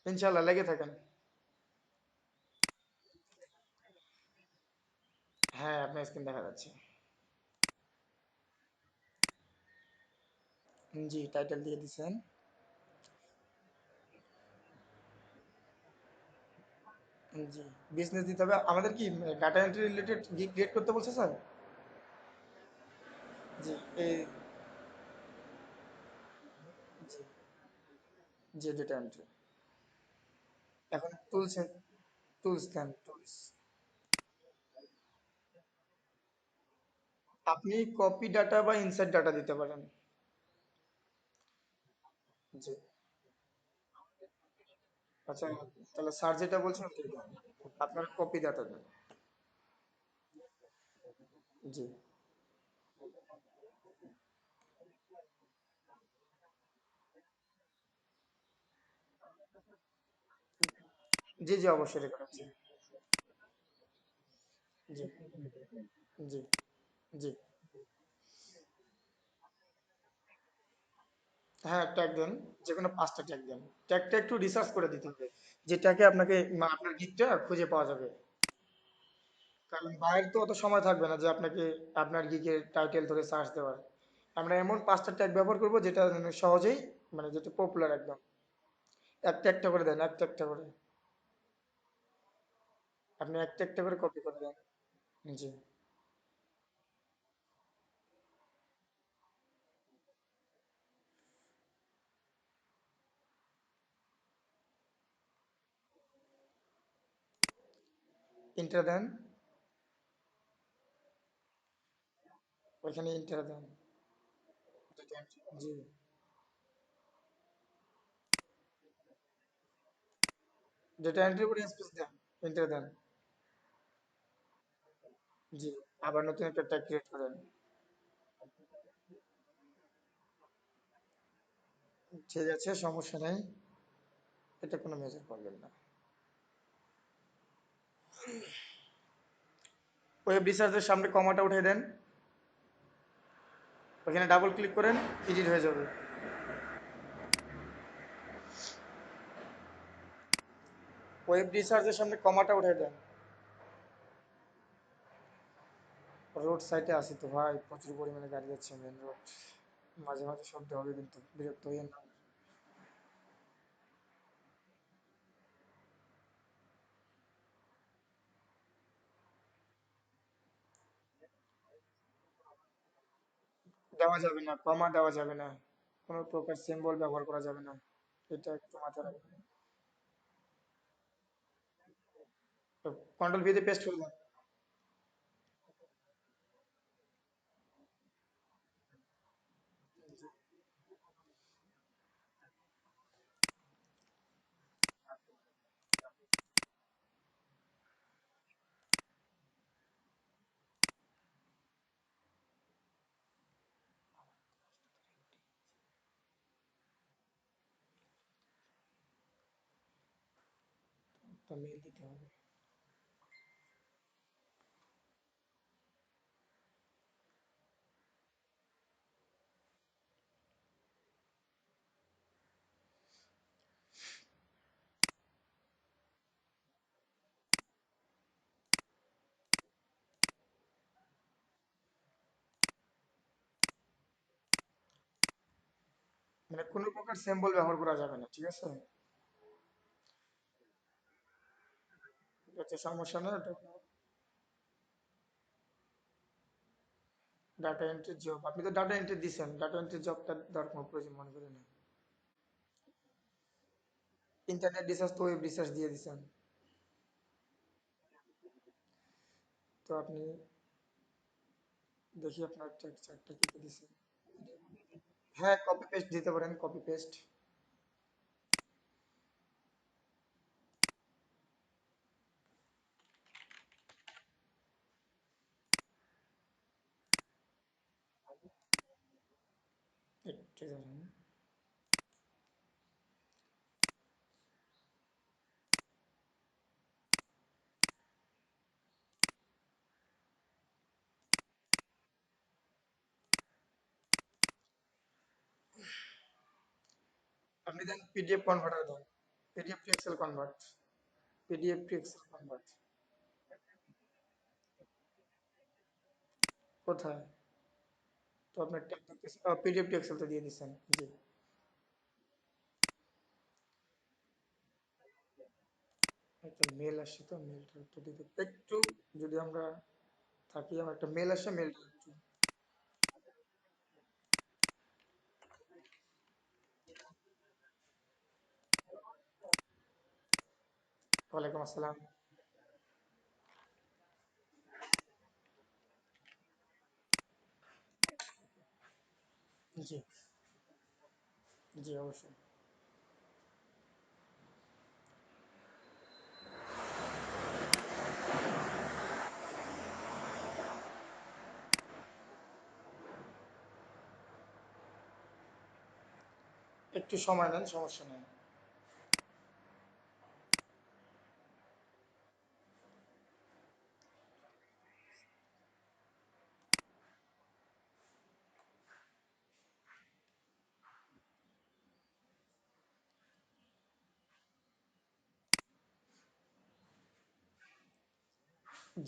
ইনশাল্লাহ লেগে থাকেন। হ্যাঁ, আপনার স্ক্রিন দেখা যাচ্ছে। জি, টাইটেল দিয়ে দিছেন। জি, বিজনেস দিতে হবে আমাদের। কি ডাটা এন্ট্রি রিলেটেড ক্রিয়েট করতে বলছে স্যার? জি, এই জি, জি, ডাটা এন্ট্রি। এখন টুলস, টুলস দেন, টুলস। আপনি কপি ডাটা বা ইনসার্ট ডাটা দিতে পারেন। জি, আচ্ছা, তাহলে স্যার যেটা বলছেন ওটাই দেন। আপনার কপি ডাটা দেন। জি, জি, জি, অবশ্যই রেকর্ড আছে। জি, জি, জি। হ্যাঁ, ট্যাগ দেন। যেকোনো ৫টা ট্যাগ দেন। ট্যাগটা একটু রিসার্চ করে দিতে হবে। যে ট্যাগে আপনাকে আপনার গিকটা খুঁজে পাওয়া যাবে। কারণ বাইরের তো অত সময় থাকবে না যে আপনাকে আপনার গিকের টাইটেল ধরে সার্চ দেওয়ার। আমরা এমন ৫টা ট্যাগ ব্যবহার করব যেটা মানে সহজেই, মানে যেটা পপুলার একদম। একটা একটা করে দেন, একটা একটা করে। আপনি একটা একটা করে কপি করে দেন। জি। ইন্টার দেন। ওইখানে ইন্টার দেন। জি, ডেটা এন্ট্রি করে স্পেস দেন। ইন্টার দেন। জি, আবার নতুন একটা ট্যাগ ক্রিয়েট করেন। ঠিক আছে, সমস্যা নেই। এটা কোনো মেজর প্রবলেম না। ওয়েব রিসার্চের সামনে কমাটা উঠে দেন। ওখানে ডাবল ক্লিক করেন, এডিট হয়ে যাবে। ওয়েব রিসার্চের সামনে কমাটা উঠে দেন। রোড সাইডে আছি তো ভাই, প্রচুর পরিমাণে গাড়ি যাচ্ছে, মেন রোড। মাঝে মাঝে শব্দ হবে, কিন্তু বিরক্ত হইয়েন না। দেওয়া যাবে না, কমা দেওয়া যাবে না। কোনো প্রকার সিম্বল ব্যবহার করা যাবে না। এটা একটু মাথায় রাখবেন। তো কন্ট্রোল ভি দিয়ে পেস্ট করে দেন। তো মেল দিতে হবে। মানে কোনো প্রকার সিম্বল ব্যবহার করা যাবে না, ঠিক আছে? এটা হচ্ছে সমস্যা না, এটা ডাটা এন্ট্রি জব। আপনি তো ডাটা এন্ট্রি দিছেন, ডাটা এন্ট্রি জবটা দেওয়ার কোনো প্রয়োজন মনে করি না। ইন্টারনেট রিসার্চ তো ওয়েব রিসার্চ দিয়ে দিছেন। তো আপনি দেখি আপনার চারটা কি কি দিছেন। হ্যাঁ, কপি পেস্ট দিতে পারেন, কপি পেস্ট। একটু দাঁড়ান। আপনি দেন পিডিএফ কনভার্টার দেন। PDF to Excel convert. PDF to Excel convert. কোথায়? তো আপনার ট্যাগ দেখতেছি, পিডিএফ টু এক্সেল তো দিয়ে দিচ্ছেন। জি। একটা মেল আসছে, তো মেলটা একটু দিতে একটু, যদি আমরা থাকি, আমার একটা মেল আসছে, মেলটা একটু। ওয়ালাইকুম আসসালাম। জি। জি অবশ্যই। একটু সময় নেন, সমস্যা নেই।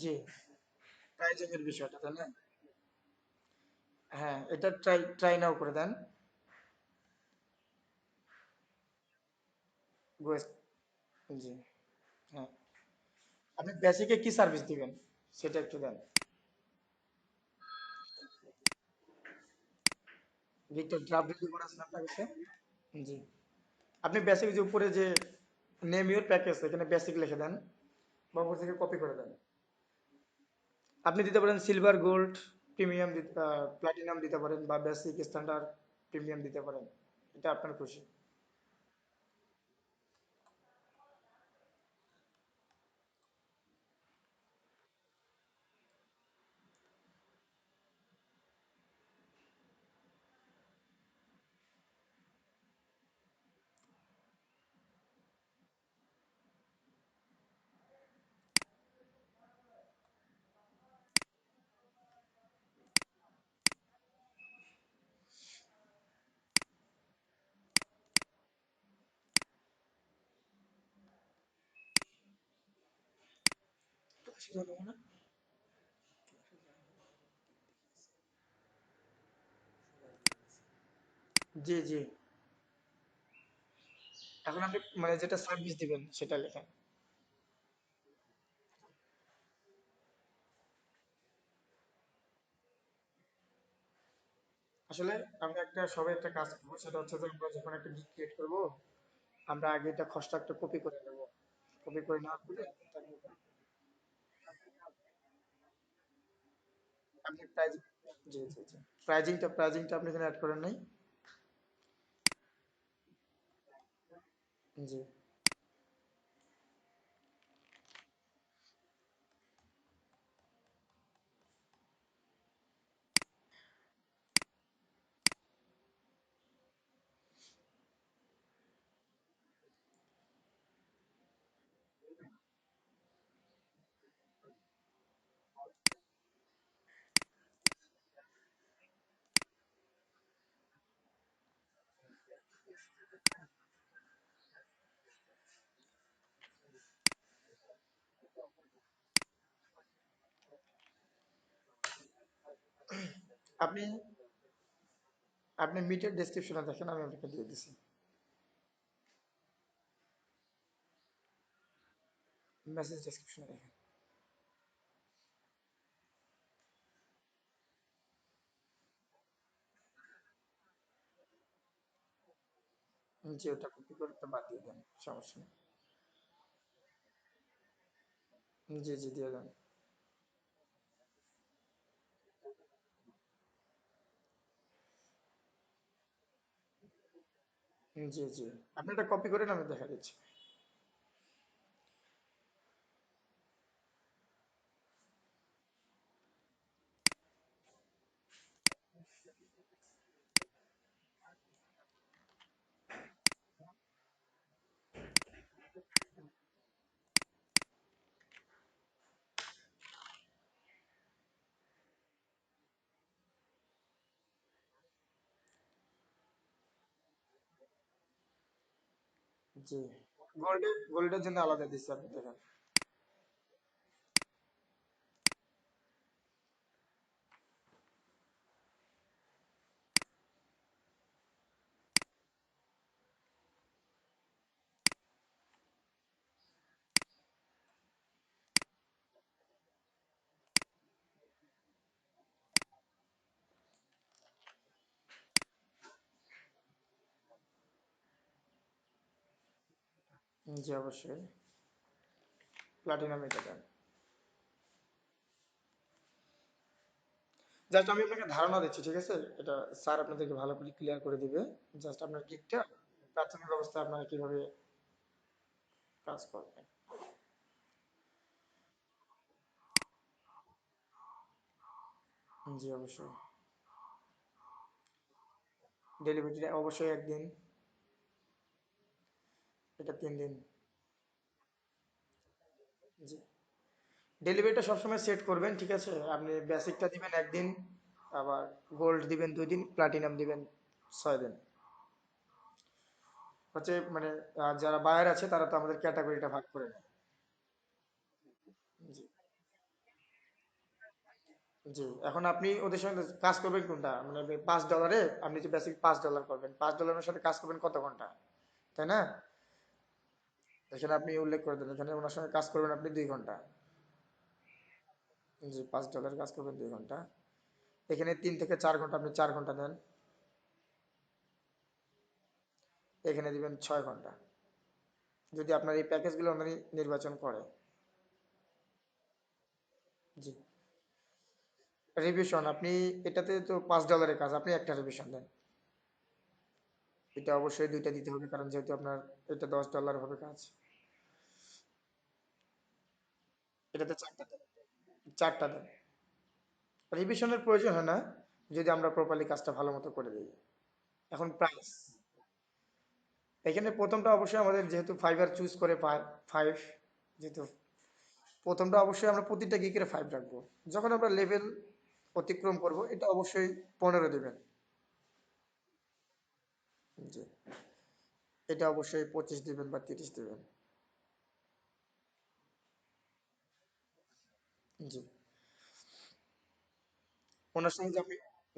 জি। প্রাইজিং এর বিষয়টা, তাই না? হ্যাঁ, এটা ট্রাই ট্রাই নাও করে দেন। গোয়েস। জি। হ্যাঁ। আপনি বেসিকে কি সার্ভিস দিবেন সেটা একটু দেন। গিকটা ড্রাফট রেডি করা আছে আপনার কাছে? জি। আপনি বেসিক যে উপরে যে নেম ইউর প্যাকেজ, এখানে বেসিক লিখে দেন, বা উপর থেকে কপি করে দেন। আপনি দিতে পারেন সিলভার, গোল্ড, প্রিমিয়াম, প্লাটিনাম দিতে পারেন, বা বেসিক, স্ট্যান্ডার্ড, প্রিমিয়াম দিতে পারেন। এটা আপনার খুশি। জি, জি। এখন আপনি মানে যেটা সার্ভিস দিবেন সেটা লেখেন। আসলে আমরা একটা সবাই একটা কাজ করবো, সেটা হচ্ছে যে আমরা যখন একটা গিগ ক্রিয়েট করবো, আমরা আগে এটা খসড়া একটা কপি করে নেবো। কপি করে নেওয়ার পরে আপনি প্রাইজিং, জি জি জি, প্রাইজিংটা আপনি এখানে অ্যাড করেন নাই? জি। আপনি আপনি মিটের ডেসক্রিপশনে দেখেন, আমি আপনাকে দিয়ে দিছি। মেসেজ ডেসক্রিপশনে দেখেন। জি, ওটা কপি করে তো বাদ দিয়ে দেন, সমস্যা নেই। জি জি, দিয়ে দেন। জি জি। আপনি এটা কপি করেন, আমি দেখা দিচ্ছি। জি। গোল্ডের জন্য আলাদা দিচ্ছি আপনি দেখেন। জি অবশ্যই, প্লাটিনাম এটা দেন। জাস্ট আমি আপনাকে ধারণা দিচ্ছি, ঠিক আছে? এটা স্যার আপনাদেরকে ভালো করে ক্লিয়ার করে দিবে। জাস্ট আপনার গিকটা প্রাথমিক অবস্থায় আপনারা কিভাবে কাজ করবেন। জি অবশ্যই। ডেলিভারি অবশ্যই একদিন, এটা 3 দিন। জি, ডেলিভারিটা সবসময় সেট করবেন, ঠিক আছে? আপনি বেসিকটা দিবেন একদিন, আবার গোল্ড দিবেন 2 দিন, প্লাটিনাম দিবেন 6 দিন। হচ্ছে মানে যারা বায়ার আছে তারা তো আমাদের ক্যাটাগরিটা ভাগ করে নেয়। জি, জি। এখন আপনি ওদের সঙ্গে কাজ করবেন কোনটা, মানে $5 আপনি যে বেসিক $5 করবেন, $5 সাথে কাজ করবেন কত ঘন্টা, তাই না? এখানে আপনি উল্লেখ করে দেন, এখানে ওনার সঙ্গে কাজ করবেন আপনি 2 ঘন্টা। জি, $5 কাজ করবেন 2 ঘন্টা। এখানে 3 থেকে 4 ঘন্টা, আপনি 4 ঘন্টা দেন। এখানে দিবেন 6 ঘন্টা, যদি আপনার এই প্যাকেজগুলো ওনারই নির্বাচন করে। জি, রিভিশন আপনি, এটাতে তো $5 কাজ, আপনি একটা রিভিশন দেন। এটা অবশ্যই 2টা দিতে হবে, কারণ যেহেতু আপনার এটা $10 হবে কাজ। এটাতে 4টা দেন, 4টা দেন। রিভিশনের প্রয়োজন হয় না, যদি আমরা প্রপারলি কাজটা ভালো মতো করে দিই। এখন প্রাইস, এখানে প্রথমটা অবশ্যই আমাদের যেহেতু ফাইবার চুজ করে পায় 5, যেহেতু প্রথমটা অবশ্যই আমরা প্রতিটা গিকের 5 রাখবো। যখন আমরা লেভেল অতিক্রম করব, এটা অবশ্যই 15 দেবেন। জি, এটা অবশ্যই 25 দিবেন বা 30 দিবেন। জি, ওনার সঙ্গে যে আপনি,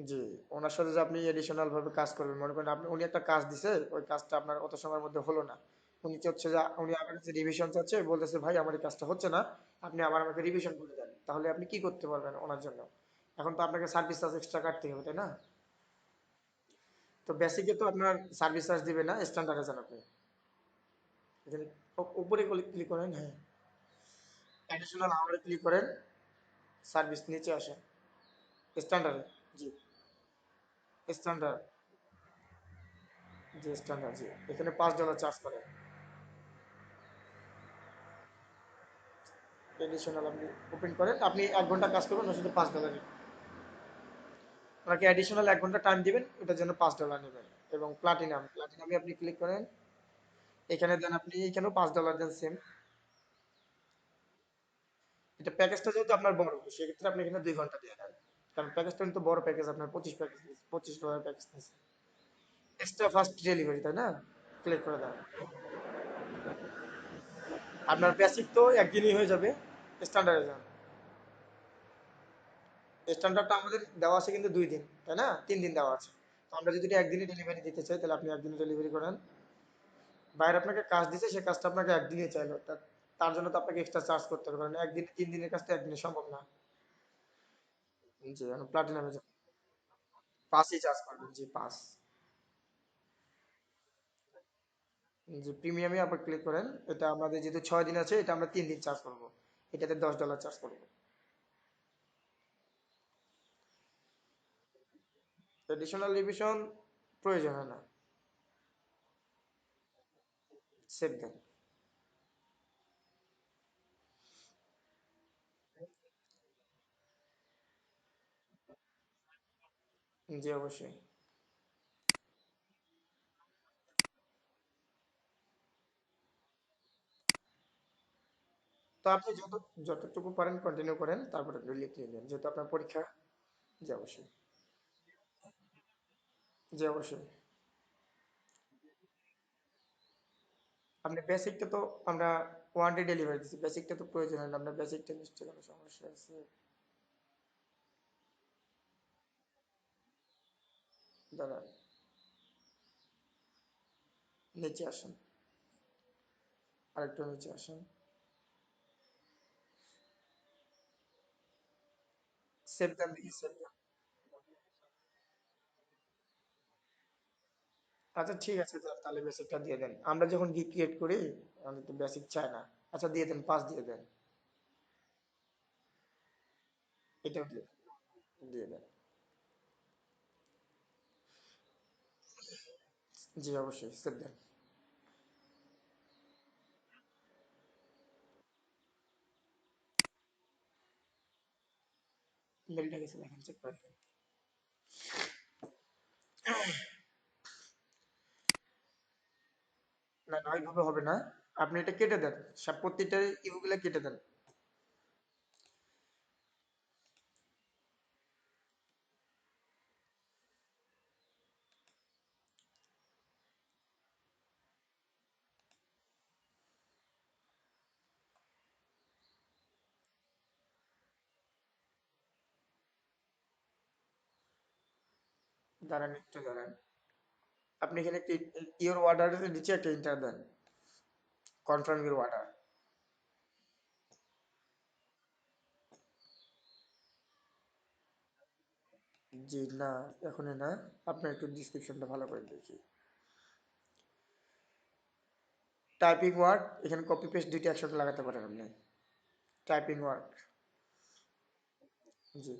জি, ওনার সাথে যে আপনি এডিশনাল ভাবে কাজ করবেন, মনে করেন আপনি, উনি একটা কাজ দিছে, ওই কাজটা আপনার অত সময়ের মধ্যে হলো না, উনি চাচ্ছে যে, উনি আমার কাছে রিভিশন চাচ্ছে, বলতেছে ভাই আমার এই কাজটা হচ্ছে না, আপনি আবার আমাকে রিভিশন করে দেন, তাহলে আপনি কি করতে পারবেন ওনার জন্য? এখন তো আপনাকে সার্ভিস চার্জ এক্সট্রা কাটতে হবে, তাই না? তো বেসিকে তো আপনার সার্ভিস চার্জ দিবে না, স্ট্যান্ডার্ডে যান আপনি। এখানে উপরে ক্লিক করেন, হ্যাঁ, অ্যাডিশনাল আওয়ারে ক্লিক করেন, সার্ভিস নিচে আসেন, স্ট্যান্ডার্ডে। জি, স্ট্যান্ডার্ড, জি স্ট্যান্ডার্ড, জি। এখানে $5 চার্জ করে। এডিশনাল আপনি ওপেন করেন, আপনি 1 ঘন্টা কাজ করবেন, ওর সাথে $5 আপনাকে অ্যাডিশনাল 1 ঘন্টা টাইম দিবেন, ওটার জন্য $5 নেবেন। এবং প্লাটিনামে আপনি ক্লিক করেন, এখানে দেন আপনি, এখানেও $5 দেন সেম। এটা প্যাকেজটা যেহেতু আপনার বড়, সেক্ষেত্রে আপনি এখানে 2 ঘন্টা দিয়ে দেন, কারণ প্যাকেজটা কিন্তু বড় প্যাকেজ, আপনার $25 প্যাকেজ নিয়েছে। এক্সট্রা ফাস্ট ডেলিভারি, তাই না? ক্লিক করে দেন। আপনার বেসিক তো একদিনই হয়ে যাবে, স্ট্যান্ডার্ডে যান। স্ট্যান্ডার্ডটা আমাদের দেওয়া আছে কিন্তু 2 দিন, তাই না? 3 দিন দেওয়া আছে। তো আমরা যদি এটা একদিনই ডেলিভারি দিতে চাই, তাহলে আপনি একদিনই ডেলিভারি করেন। বাইরে আপনাকে কাজ দিছে, সে কাজটা আপনাকে একদিনই চাইলো, তার জন্য তো আপনাকে এক্সট্রা চার্জ করতে হবে, কারণ একদিন 3 দিনের কাজটা একদিনে সম্ভব না। জি, এখন প্লাটিনামে 5ই চার্জ করবেন, জি 5। জি, প্রিমিয়ামে আবার ক্লিক করেন। এটা আমাদের যেহেতু 6 দিন আছে, এটা আমরা 3 দিন চার্জ করবো, এটাতে $10 চার্জ করবো। এডিশনাল রিভিশন প্রয়োজন হয় না, সেভ দেন। জি অবশ্যই। তো আপনি যতটুকু পারেন কন্টিনিউ করেন, তারপরে লিখে নেন, যেহেতু আপনার পরীক্ষা। জি অবশ্যই। জি অবশ্যই। আপনি বেসিকটা তো আমরা ওয়ান ডে ডেলিভারি দিচ্ছি, বেসিকটা তো প্রয়োজন হয় না, আপনার বেসিকটা নিশ্চয়ই কোনো সমস্যা আছে। দাঁড়ান, নিচে আসেন, আরেকটু নিচে আসেন, সেভ দেন দেখি, সেভ দেন। আচ্ছা ঠিক আছে, তাহলে বেসিকটা দিয়ে দেন, আমরা যখন গিগ ক্রিয়েট করি আমাদের তো বেসিক চায় না। আচ্ছা দিয়ে দেন, পাঁচ দিয়ে দেন, এটাও দিয়ে দেন, দিয়ে দেন। জি অবশ্যই, সেভ দেন। মেলটা গেছে দেখেন, চেক করে দেখেন। না না, ওইভাবে হবে না, আপনি এটা কেটে দেন, সব প্রত্যেকটা ইউগুলা কেটে দেন। দাঁড়ান একটু দাঁড়ান, আপনি এখানে একটি ইওর অর্ডারের নিচে একটা ইন্টার দেন, কনফার্ম ইওর অর্ডার। জি না, এখনই না, আপনার একটু ডিসক্রিপশনটা ভালো করে দেখি। টাইপিং ওয়ার্ড, এখানে কপি পেস্ট দুইটা একসাথে লাগাতে পারেন আপনি। টাইপিং ওয়ার্ড, জি।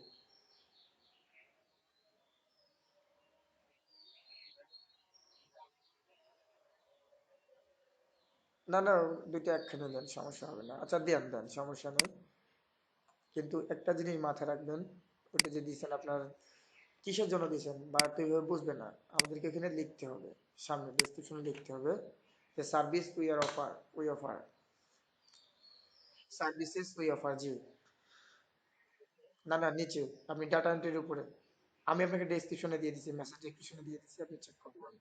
না না, দুইটা একখানে দেন, সমস্যা হবে না, আচ্ছা দেন দেন, সমস্যা নেই। কিন্তু একটা জিনিস মাথায় রাখবেন, ওটা যে দিয়েছেন আপনার কিসের জন্য দিয়েছেন বা তো এইভাবে বুঝবে না, আমাদেরকে এখানে লিখতে হবে, সামনে ডেসক্রিপশনে লিখতে হবে যে service we are offer, we offer, services we offer, জি। না না, নিচে, আপনি ডাটা এন্ট্রির উপরে, আমি আপনাকে ডেসক্রিপশনে দিয়ে দিচ্ছি, মেসেজ ডেসক্রিপশনে দিয়ে দিচ্ছি, আপনি চেক করবেন।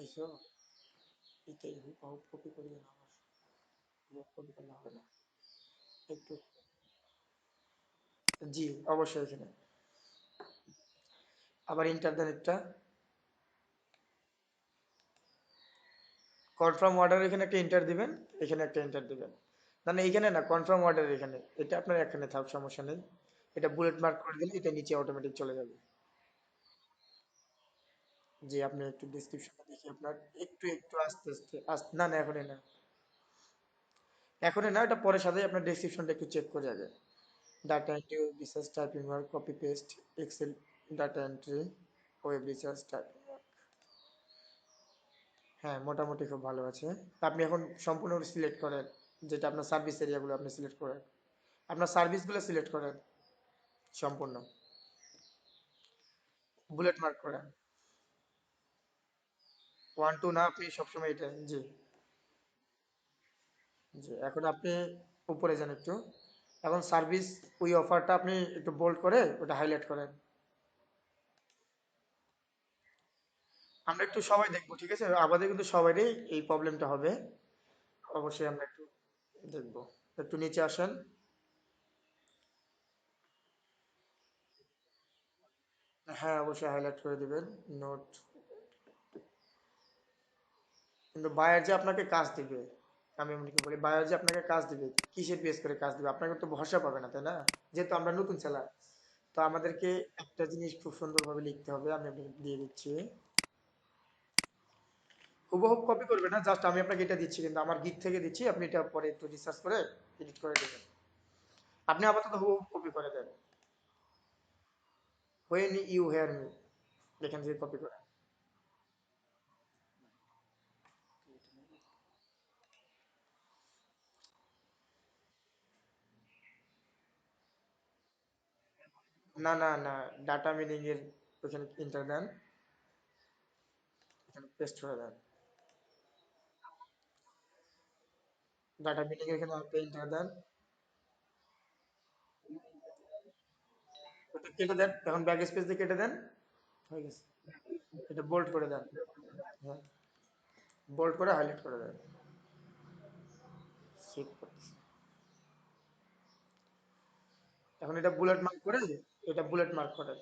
এইসব এটাই হুবহু কপি করিয়ে না, আমার হুবহু কপি করলে হবে না, একটু। জি অবশ্যই, এখানে আবার ইন্টারনেটটা, কনফার্ম অর্ডার এখানে একটা এন্টার দিবেন, এখানে একটা এন্টার দিবেন। না না, এখানে না, কনফার্ম অর্ডার এখানে, এটা আপনার এখানে থাক, সমস্যা নেই। এটা বুলেট মার্ক করে দিলে এটা নিচে অটোমেটিক চলে যাবে। জি, আপনি একটু ডেসক্রিপশনটা দেখি আপনার, একটু একটু আস্তে আস্তে আস্তে, না না এখনই না, এখনই না, এটা পরে সাথে আপনার ডেসক্রিপশনটা একটু চেক করে যাবে। Data entry, research, typing work, copy paste, excel, data entry, web research, typing. হ্যাঁ মোটামুটি খুব ভালো আছে। তা আপনি এখন সম্পূর্ণ সিলেক্ট করেন, যেটা আপনার সার্ভিস এরিয়াগুলো আপনি সিলেক্ট করেন, আপনার সার্ভিসগুলো সিলেক্ট করেন সম্পূর্ণ, বুলেট মার্ক করেন। ওয়ান টু না, আপনি সবসময় এটা, জি। জি এখন আপনি উপরে যান একটু, এখন সার্ভিস ওই অফারটা আপনি একটু বোল্ড করে ওটা হাইলাইট করেন। আমরা একটু সবাই দেখবো, ঠিক আছে, আমাদের কিন্তু সবারই এই প্রবলেমটা হবে, অবশ্যই আমরা একটু দেখবো। একটু নিচে আসেন। হ্যাঁ অবশ্যই হাইলাইট করে দিবেন, নোট। কিন্তু বায়ার যে আপনাকে কাজ দিবে, আমি এমনিকে বলি, বায়ার যে আপনাকে কাজ দিবে, কিসের বেস করে কাজ দিবে, আপনাকে তো ভরসা পাবে না, তাই না? যেহেতু আমরা নতুন সেলার, তো আমাদেরকে একটা জিনিস খুব সুন্দরভাবে লিখতে হবে, আমি আপনাকে দিয়ে দিচ্ছি। হুবহু কপি করবে না, জাস্ট আমি আপনাকে এটা দিচ্ছি, কিন্তু আমার গিক থেকে দিচ্ছি, আপনি এটা পরে একটু রিসার্চ করে এডিট করে দেবেন। আপনি আপাতত হুবহু কপি করে দেন, হোয়েন ইউ হেয়ার মি, এখান থেকে কপি করে। না না না, ডাটা মিনিং এর ওখানে ইন্টার দেন, এখানে পেস্ট করে দেন, ডাটা মিনিং এর এখানে আপনি ইন্টার দেন। ওটা কেটে দেন, এখন ব্যাক স্পেস দিয়ে কেটে দেন, হয়ে গেছে। এটা বোল্ড করে দেন। হ্যাঁ, বোল্ড করে হাইলাইট করে দেন। সেভ করতেছি। এখন এটা বুলেট মার্ক করে, এটা বুলেট মার্ক করে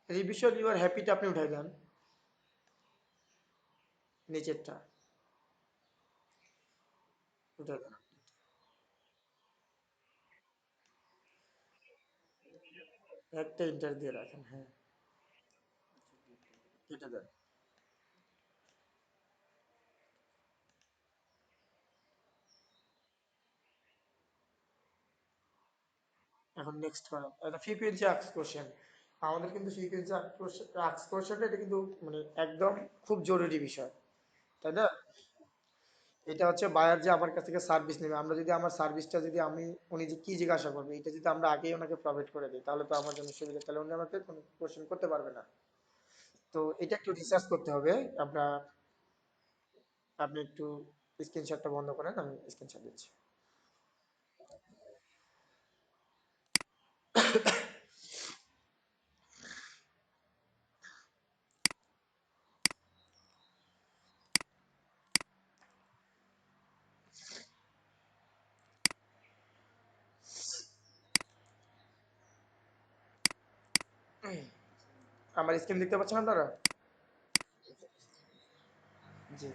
রিভিশন ইউর হ্যাপিটা আপনি উঠাই দেন, নিচেরটা উঠাই দেন। একটা ইন্টার দিয়ে রাখেন, হ্যাঁ। কেটে দেন। এখন নেক্সট করা, এটা ফ্রিকোয়েন্সি আক্স কোশ্চেন। আমাদের কিন্তু ফ্রিকোয়েন্সি আক্স কোশ্চেনটা এটা কিন্তু মানে একদম খুব জরুরি বিষয়, তাই না? এটা হচ্ছে বায়ার যে আমার কাছ থেকে সার্ভিস নেবে, আমরা যদি আমার সার্ভিসটা যদি আমি, উনি যে কি জিজ্ঞাসা করবে এটা যদি আমরা আগেই ওনাকে প্রোভাইড করে দিই তাহলে তো আমার জন্য সুবিধা, তাহলে উনি আমাকে কোনো কোশ্চেন করতে পারবে না। তো এটা একটু রিসার্চ করতে হবে। আপনার, আপনি একটু স্ক্রিনশটটা বন্ধ করেন, আমি স্ক্রিনশট দিচ্ছি। আমার স্ক্রিন দেখতে পাচ্ছেন আপনারা? জি।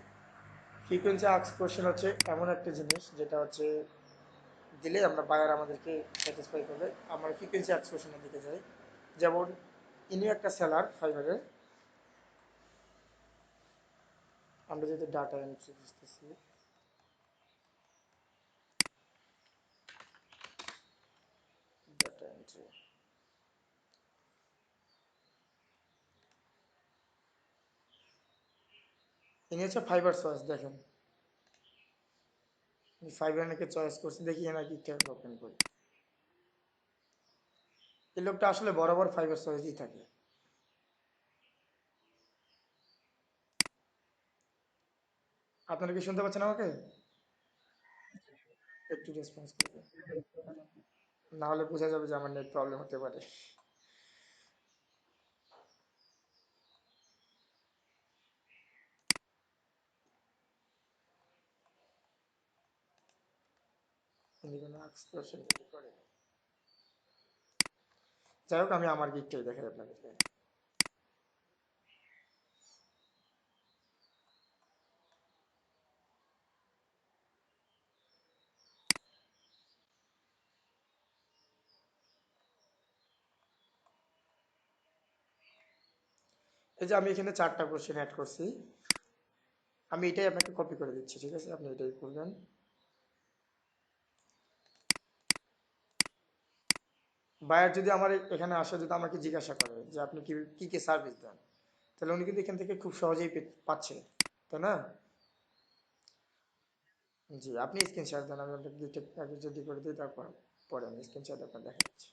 ফ্রিকোয়েন্সি আক্স কোশ্চেন হচ্ছে এমন একটা জিনিস যেটা হচ্ছে দিলে আমরা বায়ার আমাদেরকে স্যাটিসফাই করবে। আমরা ফ্রিকোয়েন্সি আক্স কোশ্চেনের দিকে যাই। যেমন ইনি একটা সেলার ফাইবারের, আমরা যদি ডাটা এন্ট্রি বুঝতেছি, ডাটা এন্ট্রি, ইনি হচ্ছে ফাইবার চয়েস, দেখেন ফাইবার নাকি চয়েস করছি, দেখি এনার কি ওপেন করি। এই লোকটা আসলে বরাবর ফাইবার চয়েসই থাকে। আপনারা কি শুনতে পাচ্ছেন আমাকে? একটু রেসপন্স করবে, না হলে বোঝা যাবে যে আমার নেট প্রবলেম হতে পারে। ইনি কোনো আক্স কোশ্চেন যদি করে, যাই হোক আমি আমার গিকটাই দেখাই আপনাদেরকে। এই যে আমি এখানে 4টা কোশ্চেন অ্যাড করছি, আমি এটাই আপনাকে কপি করে দিচ্ছি, ঠিক আছে? আপনি এটাই করবেন। বায়ার যদি আমার এখানে আসে, যদি আমাকে জিজ্ঞাসা করে যে আপনি কি কি কি সার্ভিস দেন, তাহলে উনি কিন্তু এখান থেকে খুব সহজেই পাচ্ছে, তাই না? জি, আপনি স্ক্রিনশট দেন, আমি আপনাকে গিকটা আগে যদি করে দিই, তারপর পরে আমি স্ক্রিনশট আপনার দেখা দিচ্ছি।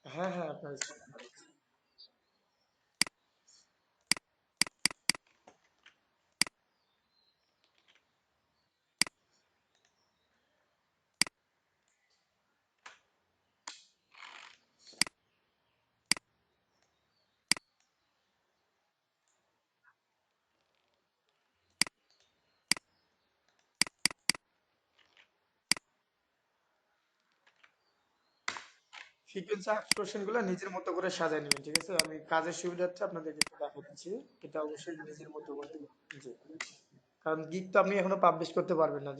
হ্যাঁ হ্যাঁ, আপনার ফ্রিকোয়েন্সি কোশ্চেন গুলো নিজের মতো করে সাজায় নেবেন, ঠিক আছে? আমি কাজের সুবিধার্থে আপনাদেরকে একটু দেখাচ্ছি, এটা অবশ্যই নিজের মতো করে দিবেন। জি, কারণ গিগ তো আপনি এখনো পাবলিশ করতে পারবেন না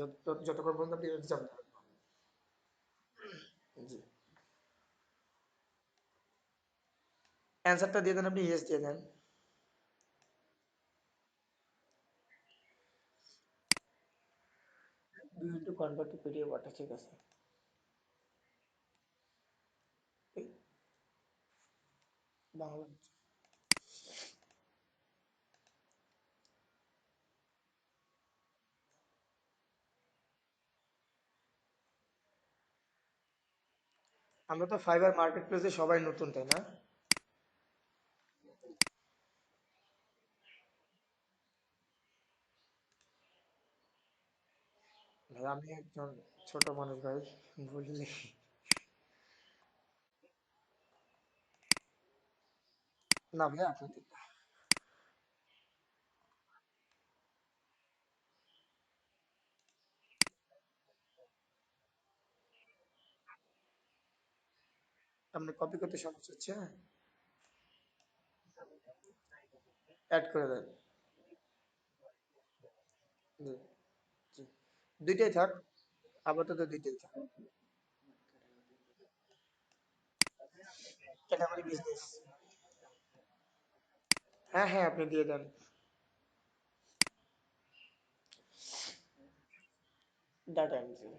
যতক্ষণ পর্যন্ত আপনি এক্সাম দেবেন। জি, অ্যান্সারটা দিয়ে দেন, আপনি ইয়েস দিয়ে দেন। Do you to convert to PDF ওয়াটা, ঠিক আছে। এই বাংলা, আমরা তো ফাইবার মার্কেট প্লেসে সবাই নতুন, তাই না? ভাই আমি একজন ছোট মানুষ ভাই, বললে না ভাই আপনি আপনি কপি করতে সমস্যা হচ্ছে, অ্যাড করে দেন। জি, জি, দুইটাই থাক, আপাতত দুইটাই থাক। ক্যাটাগরি বিজনেস, হ্যাঁ হ্যাঁ আপনি দিয়ে দেন। ডাটা এন্ট্রি,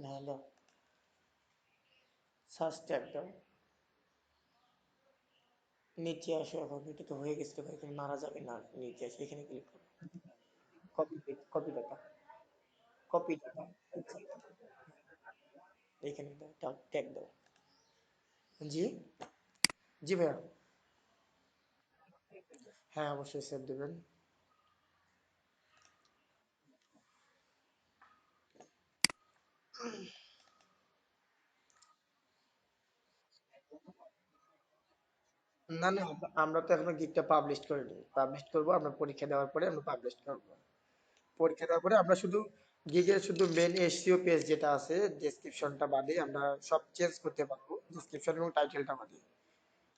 না হলো সার্চ ট্যাগ দাও, নিচে আসো, এখন এটা তো হয়ে গেছে ভাই, তুমি মারা যাবে না, নিচে আসে এখানে ক্লিক করো, copy, copy data, copy data, এখানে দাও, ট্যাগ দাও। জি, জি ভাইয়া, হ্যাঁ অবশ্যই সেভ দেবেন। না না, আমরা তো এখনো গিগটা পাবলিশ করিনি, পাবলিশ করবো আমরা পরীক্ষা দেওয়ার পরে, আমরা পাবলিশ করবো। পরীক্ষা দেওয়ার পরে আমরা শুধু গিগের শুধু মেন এসইও পেজ যেটা আছে, ডেসক্রিপশনটা বাদে আমরা সব চেঞ্জ করতে পারবো, ডেসক্রিপশন এবং টাইটেলটা বাদে,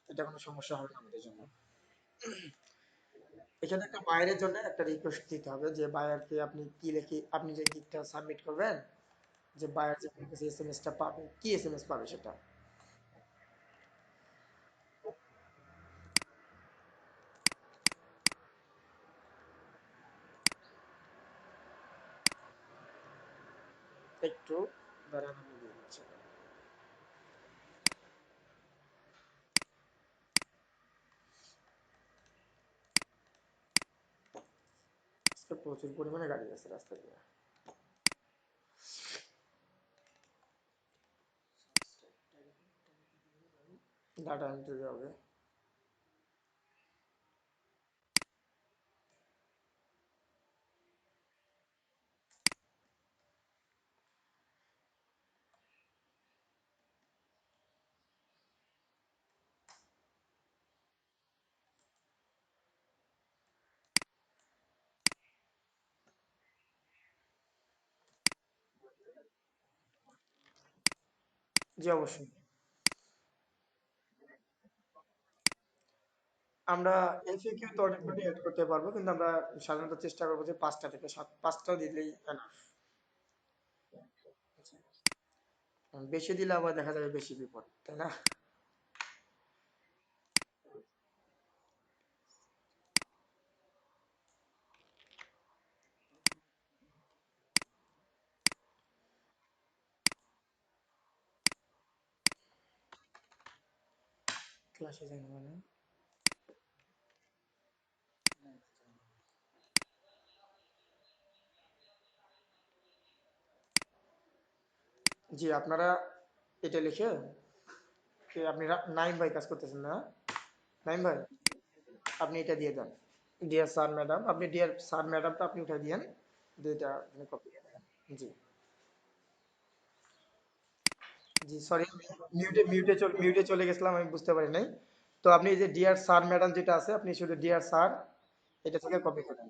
এটা কোনো সমস্যা হবে না আমাদের জন্য। এখানে একটা বায়ারের জন্য একটা রিকোয়েস্ট দিতে হবে, যে বায়ারকে আপনি কি লিখে আপনি যে গিগটা সাবমিট করবেন, যে বায়ার যে আপনার কাছে এসএমএসটা পাবে, কি এসএমএস পাবে সেটা একটু দাঁড়ান, আমি দিয়ে দিচ্ছি। আজকে প্রচুর পরিমাণে গাড়ি আছে রাস্তা দিয়ে, ডাটা এন্ট্রি হবে। জি অবশ্যই, আমরা এফএকিউ তো অনেকগুলো এড করতে পারবো, কিন্তু আমরা সাধারণত চেষ্টা করবো যে 5টা থেকে 7, 5টা দিলেই enough। বেশি দিলে আবার দেখা যাবে বেশি বিপদ, তাই না? ক্লাসে যাই না মানে, জি আপনারা এটা লিখে, যে আপনি নাইম ভাই কাজ করতেছেন না, নাইম ভাই আপনি এটা দিয়ে দেন, ডিয়ার স্যার ম্যাডাম, আপনি ডিয়ার স্যার ম্যাডামটা আপনি উঠে দিয়েন, দিয়ে এটা আপনি কপি করে দেন। জি, জি সরি, মিউটে চলে গেছিলাম, আমি বুঝতে পারি নাই। তো আপনি এই যে ডিয়ার স্যার ম্যাডাম যেটা আছে, আপনি শুধু ডিয়ার স্যার এটা থেকে কপি করেন।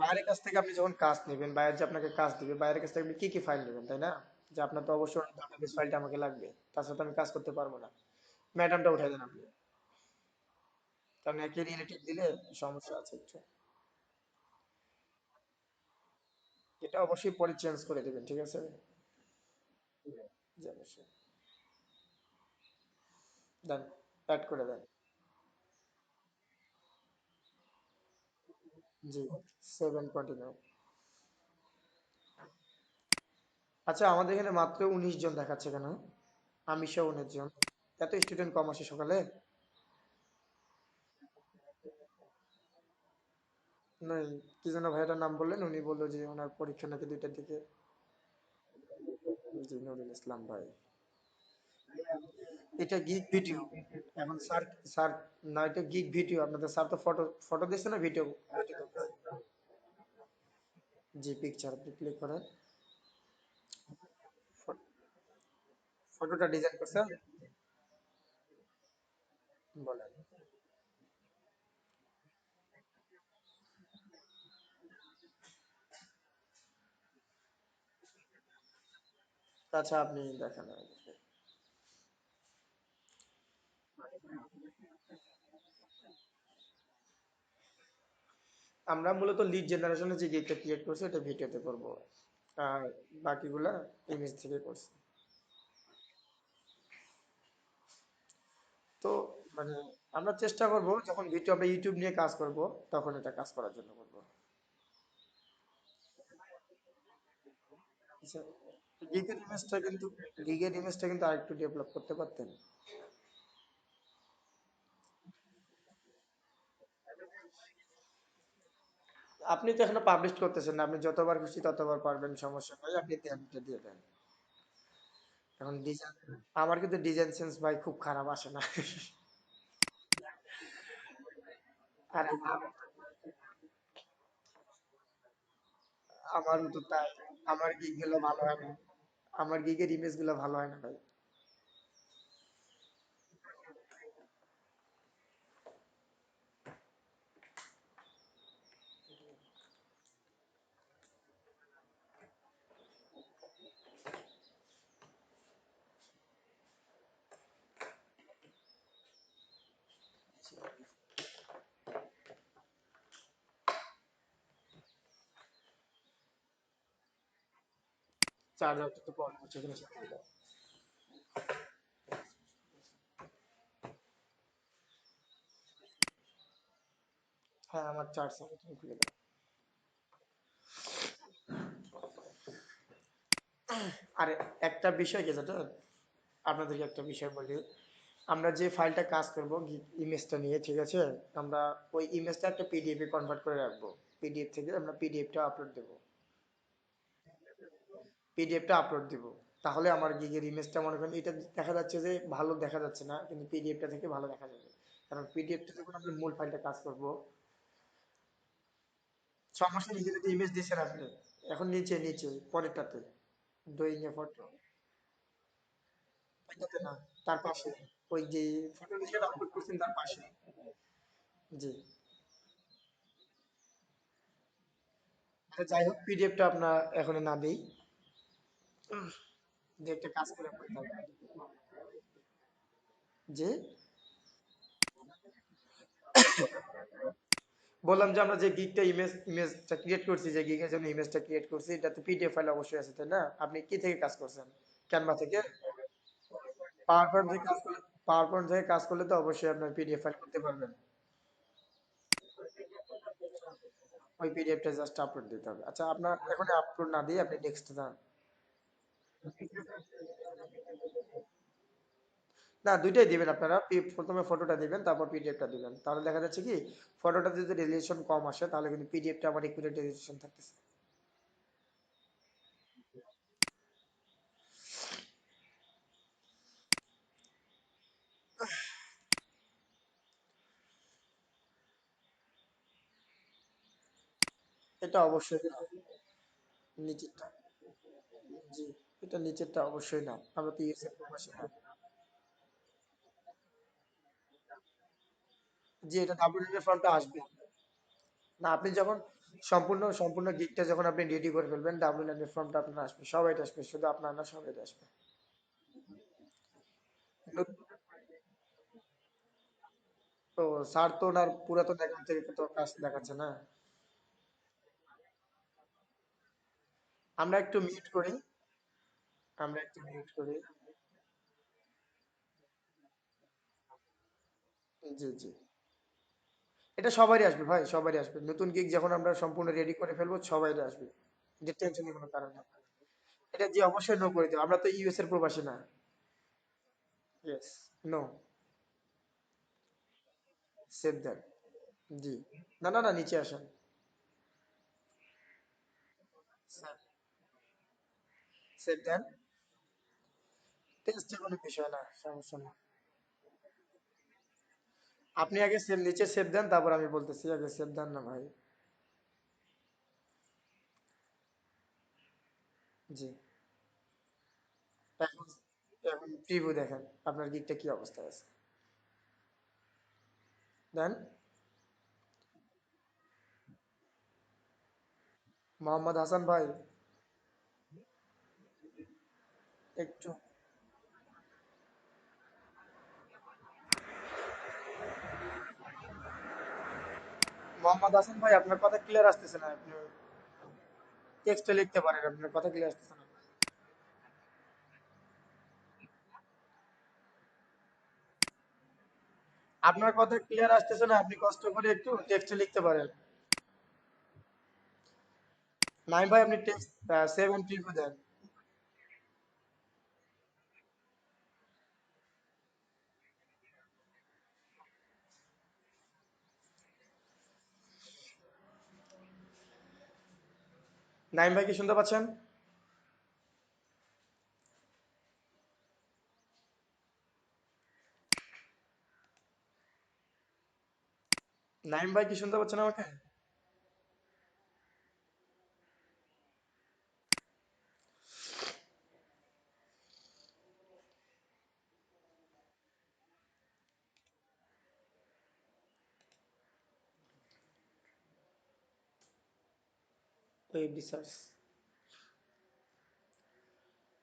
বাইরের কাছ থেকে আপনি যখন কাজ নেবেন, বাইরে যে আপনাকে কাজ দিবে, বাইরের কাছ থেকে আপনি কি কি ফাইল নেবেন, তাই না? যে আপনার তো অবশ্যই ডাটাবেস ফাইলটা আমাকে লাগবে, তাছাড়া তো আমি কাজ করতে পারবো না। ম্যাডামটা উঠাই দেন আপনি, কারণ একই রিলেটিভ দিলে সমস্যা আছে একটু। এটা অবশ্যই পরে চেঞ্জ করে দেবেন, ঠিক আছে? জি অবশ্যই, দেন, অ্যাড করে দেন। জি, 7 কন্টিনিউ। আচ্ছা আমাদের এখানে মাত্র 19 জন দেখাচ্ছে কেন? আমি সহ 19 জন, এত স্টুডেন্ট কম আসে সকালে? নয়, কি যেন ভাইটার নাম বললেন, উনি বললো যে ওনার পরীক্ষা নাকি 2টার দিকে। জি নুরুল ইসলাম ভাই। এটা গিগ ভিডিও। এখন স্যার, স্যার, না এটা গিগ ভিডিও, আপনাদের স্যার তো ফটো ফটো দিচ্ছে না ভিডিও? জি পিকচার আপনি ক্লিক করেন। ফটোটা ডিজাইন করছেন, বলেন। আচ্ছা আপনি দেখেন। আমরা মূলত লিড জেনারেশনে যে গিগটা ক্রিয়েট করছি এটা ভিডিওতে করব, আর বাকিগুলা ইমেজ থেকে করছি। তো মানে আমরা চেষ্টা করব যখন ভিডিও আমরা ইউটিউব নিয়ে কাজ করব তখন এটা কাজ করার জন্য করব। আচ্ছা, গিগের ইমেজটা কিন্তু আরেকটু ডেভেলপ করতে পারতেন। আপনি তো এখনো পাবলিশ করতেছেন না, আপনি যতবার খুশি ততবার পারবেন, সমস্যা নাই, আপনি দেন, এটা দিয়ে দেন। এখন ডিজাইন, আমার কিন্তু ডিজাইন সেন্স ভাই খুব খারাপ আসে না। আর আমারও তো তাই, আমার গিগ গুলো ভালো হয় না, আমার গিগের ইমেজ গুলো ভালো হয় না ভাই। চার্জারটা তো প্রবলেম হচ্ছে এখানে সাথে। হ্যাঁ আমার চার্জ আছে, তুমি খুলে দাও। আর একটা বিষয় কি যেটা আপনাদেরকে একটা বিষয় বলি, আমরা যে ফাইলটা কাজ করব ইমেজটা নিয়ে, ঠিক আছে, আমরা ওই ইমেজটা একটা পিডিএফ এ কনভার্ট করে রাখবো। পিডিএফ থেকে আমরা পিডিএফটা আপলোড দেব, পিডিএফটা আপলোড দিব। তাহলে আমার গিগের ইমেজটা মনে করেন এটা দেখা যাচ্ছে যে ভালো দেখা যাচ্ছে না, কিন্তু পিডিএফটা থেকে ভালো দেখা যাবে। কারণ পিডিএফটা যখন আপনি মূল ফাইলটা কাজ করব, সমস্যা নিজে যদি ইমেজ দিয়েছেন আপনি, এখন নিচে নিচে পরেরটাতে ডুইং এ ফটো, ওইটাতে না, তার পাশে, ওই যে ফটো যেটা আপলোড করছেন তার পাশে। জি। আচ্ছা যাই হোক, পিডিএফটা আপনার এখন না দেই, যে একটা কাজ করে আপনার যে বললাম যে আমরা যে গিগটা ইমেজটা ক্রিয়েট করছি, যে গিগের জন্য ইমেজটা ক্রিয়েট করছি, এটাতে পিডিএফ ফাইল অবশ্যই আছে তাই না? আপনি কি থেকে কাজ করছেন? ক্যানভা থেকে? পাওয়ার পয়েন্ট থেকে কাজ করলে, পাওয়ার পয়েন্ট থেকে কাজ করলে তো অবশ্যই আপনার পিডিএফ ফাইল করতে পারবেন। ওই পিডিএফটা জাস্ট আপলোড দিতে হবে। আচ্ছা আপনার এখন আপলোড না দিয়ে আপনি নেক্সট দেন। না দুইটাই দিবেন আপনারা, প্রথমে ফটোটা দিবেন তারপর পিডিএফটা দিবেন, তাহলে দেখা যাচ্ছে কি ফটোটা যদি রেজলিউশন কম আসে তাহলে কিন্তু পিডিএফটা আমার একুরেট রেজলিউশন থাকতেছে। এটা অবশ্যই না, নিচেরটা। জি, এটা নিচেরটা অবশ্যই না, আমরা তো ইউএসএ প্রবাসী না। জি এটা ডাব্লিউএনএফ ফর্মটা আসবে। না আপনি যখন সম্পূর্ণ সম্পূর্ণ গিগটা যখন আপনি রেডি করে ফেলবেন, ডাব্লিউএনএফ ফর্মটা আপনার আসবে, সবাই আসবে, শুধু আপনার না, সবাই আসবে। নত- তো স্যার তো ওনার পুরাতন অ্যাকাউন্ট থেকে তো কাজ দেখাচ্ছে না। আমরা একটু মিউট করি, আমরা একটু মিউট করি। জি জি, এটা সবারই আসবে ভাই, সবারই আসবে, নতুন গিগ যখন আমরা সম্পূর্ণ রেডি করে ফেলবো সবারই আসবে, যে টেনশনের কোনো কারণ নেই। এটা জি অবশ্যই নো করে দেবো, আমরা তো ইউএস এর প্রবাসী না। Yes, no, save that. জি, না না না, নিচে আসেন। সেভ দেন। টেস্টে কোনো বিষয় না, সমস্যা না। আপনি আগে সেভ, নিচে সেভ দেন, তারপর আমি বলতেছি, আগে সেভ দেন না ভাই। জি। এখন এখন প্রিভিউ দেখেন আপনার গিকটা কি অবস্থায় আছে। দেন। মোহাম্মদ হাসান ভাই, একটু। মোহাম্মদ হাসান ভাই, আপনার কথা ক্লিয়ার আসতেছে না, আপনি টেক্সটে লিখতে পারেন, আপনার কথা ক্লিয়ার আসতেছে না। আপনার কথা ক্লিয়ার আসতেছে না, আপনি কষ্ট করে একটু টেক্সটে লিখতে পারেন। নাইম ভাই, আপনি টেক্সট সেভ এন্ড প্রিভিউ দেন। নাইম ভাই কি শুনতে পাচ্ছেন? নাইম ভাই কি শুনতে পাচ্ছেন আমাকে? ওয়েব রিসার্চ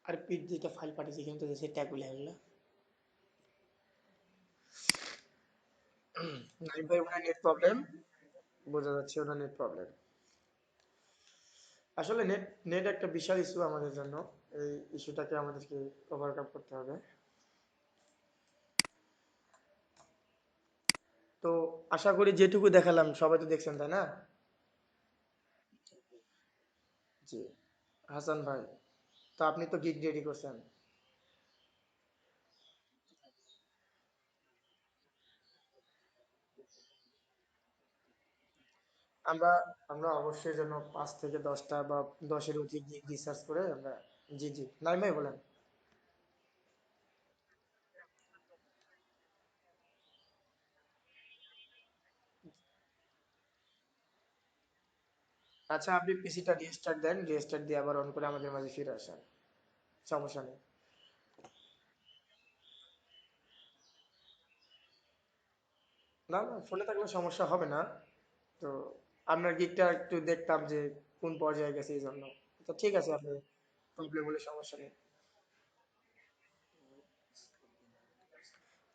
আর পিট যেটা ফাইল পাঠিয়েছি কিন্তু সে ট্যাগুলো এগুলো। নাইম ভাই, ওনার নেট প্রবলেম, বোঝা যাচ্ছে ওনার নেট প্রবলেম। আসলে নেট নেট একটা বিশাল ইস্যু আমাদের জন্য। এই ইস্যুটাকে আমাদেরকে ওভারকাম করতে হবে। তো আশা করি যেটুকু দেখালাম সবাই তো দেখছেন, তাই না? জি। হাসান ভাই, তো আপনি তো গিগ রেডি করছেন। আমরা আমরা অবশ্যই যেন 5 থেকে 10টা বা 10-এর অধিক গিগ রিসার্চ করে আমরা। জি জি, নাই ভাই বলেন। আচ্ছা, আপনি পিসিটা রিস্টার্ট দেন, রিস্টার্ট দিয়ে আবার অন করে আমাদের মাঝে ফিরে আসেন, সমস্যা নেই। না না, ফোনে থাকলে সমস্যা হবে না। তো আপনার গিকটা একটু দেখতাম যে কোন পর্যায়ে গেছে, এই জন্য। তো ঠিক আছে, আপনি প্রবলেম হলে সমস্যা নেই।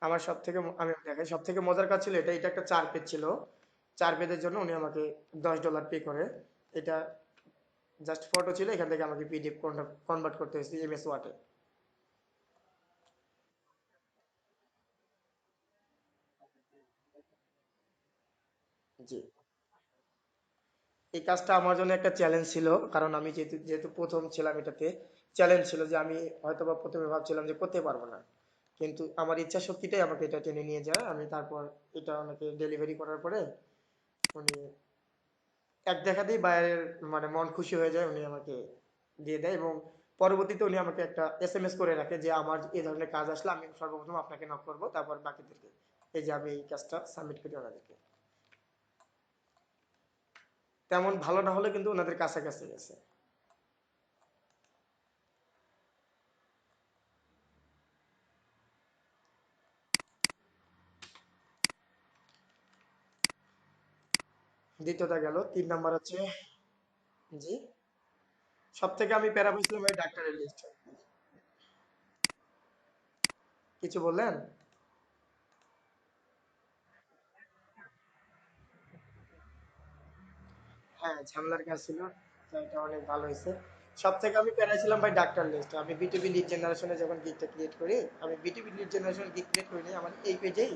আমার সব থেকে আমি দেখাই, সব থেকে মজার কাজ ছিল এটা, এটা একটা 4 পেজ ছিল। 4 পেজের জন্য উনি আমাকে $10 পে করে। এটা জাস্ট ফটো ছিল, এখান থেকে আমাকে পিডিএফ কনভার্ট করতে হয়েছে এমএস ওয়ার্ডে। জি। এই কাজটা আমার জন্য একটা চ্যালেঞ্জ ছিল, কারণ আমি যেহেতু যেহেতু প্রথম ছিলাম এটাতে। চ্যালেঞ্জ ছিল যে আমি হয়তোবা প্রথমে ভাবছিলাম যে করতে পারবো না, কিন্তু আমার ইচ্ছা শক্তিটাই আমাকে এটা টেনে নিয়ে যায়। আমি তারপর এটা ওনাকে ডেলিভারি করার পরে উনি এক দেখাতেই বাইরের মানে মন খুশি হয়ে যায়, উনি আমাকে দিয়ে দেয়। এবং পরবর্তীতে উনি আমাকে একটা এসএমএস করে রাখে যে আমার এই ধরনের কাজ আসলে আমি সর্বপ্রথম আপনাকে নক করবো, তারপর বাকিদেরকে। এই যে আমি এই কাজটা সাবমিট করি ওনাদেরকে। তেমন ভালো না হলে কিন্তু ওনাদের কাছাকাছি গেছে। দ্বিতীয়টা গেল, 3 নাম্বার হচ্ছে। জি। সব থেকে আমি প্যারা পাইছিলাম এই ডাক্তারের লিস্ট। কিছু বললেন? হ্যাঁ, ঝামেলার কাজ ছিল। তো এটা অনেক ভালো হয়েছে। সব থেকে আমি প্যারাইছিলাম ভাই ডাক্তার লিস্ট। আমি বিটিভি লিড জেনারেশনে যখন গিকটা ক্রিয়েট করি, আমি BTV lead generation gig create করিনি, আমার এই পেজেই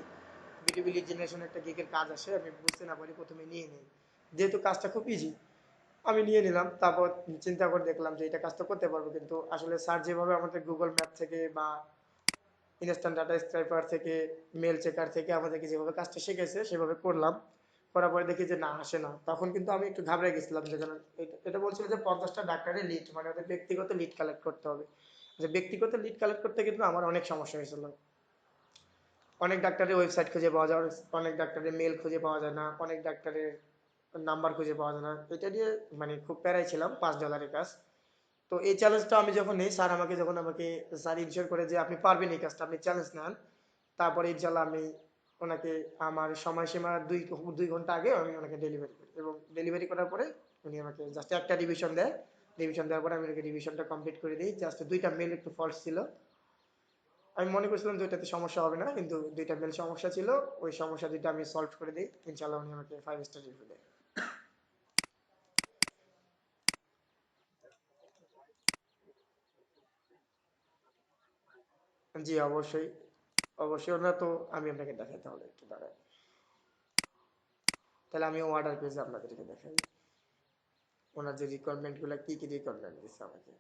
বিটিভি লিড জেনারেশন একটা গিকের কাজ আসে, আমি বুঝতে না পারি প্রথমে নিয়ে নিই। যেহেতু কাজটা খুব ইজি, আমি নিয়ে নিলাম। তারপর চিন্তা করে দেখলাম যে এটা কাজটা করতে পারবো, কিন্তু আসলে স্যার যেভাবে আমাদের গুগল ম্যাপ থেকে বা ইনস্ট্যান্ট ডাটা স্ক্রাইপার থেকে, মেল চেকার থেকে আমাদেরকে যেভাবে কাজটা শিখেছে সেভাবে করলাম। করার পরে দেখি যে না, আসে না। তখন কিন্তু আমি একটু ঘাবড়ে গেছিলাম যে, কারণ এটা এটা বলছিল যে 50টা ডাক্তারের লিড, মানে ওদের ব্যক্তিগত লিড কালেক্ট করতে হবে। যে ব্যক্তিগত লিড কালেক্ট করতে কিন্তু আমার অনেক সমস্যা হয়েছিল। অনেক ডাক্তারের ওয়েবসাইট খুঁজে পাওয়া যায়, অনেক ডাক্তারের মেল খুঁজে পাওয়া যায় না, অনেক ডাক্তারের নাম্বার খুঁজে পাওয়া যায় না। এটা দিয়ে মানে খুব প্যারাই ছিলাম, $5 কাজ। তো এই চ্যালেঞ্জটা আমি যখন নিই, স্যার আমাকে যখন আমাকে স্যার ইনশিওর করে যে আপনি পারবেন এই কাজটা, আপনি চ্যালেঞ্জ নেন, তারপরে ইনশাল্লাহ আমি ওনাকে আমার সময়সীমা 2 ঘন্টা আগে আমি ওনাকে ডেলিভারি করি, এবং ডেলিভারি করার পরে উনি আমাকে জাস্ট একটা রিভিশন দেয়। রিভিশন দেওয়ার পরে আমি ওনাকে রিভিশনটা কমপ্লিট করে দিই। জাস্ট 2টা মেল একটু ফল্ট ছিল। আমি মনে করছিলাম যে ওইটাতে সমস্যা হবে না, কিন্তু 2টা মেল সমস্যা ছিল। ওই সমস্যা 2টা আমি সলভ করে দিই, ইনশাল্লাহ উনি আমাকে 5 স্টার রিভিউ দেয়। জি অবশ্যই, অবশ্যই ওনারা তো, আমি আপনাকে দেখাই তাহলে একটু দাঁড়ায়। তাহলে আমি অর্ডার পেজে আপনাদেরকে দেখাই ওনার যে রিকোয়ারমেন্ট গুলো, কি কি রিকোয়ারমেন্ট দিচ্ছে আমাকে।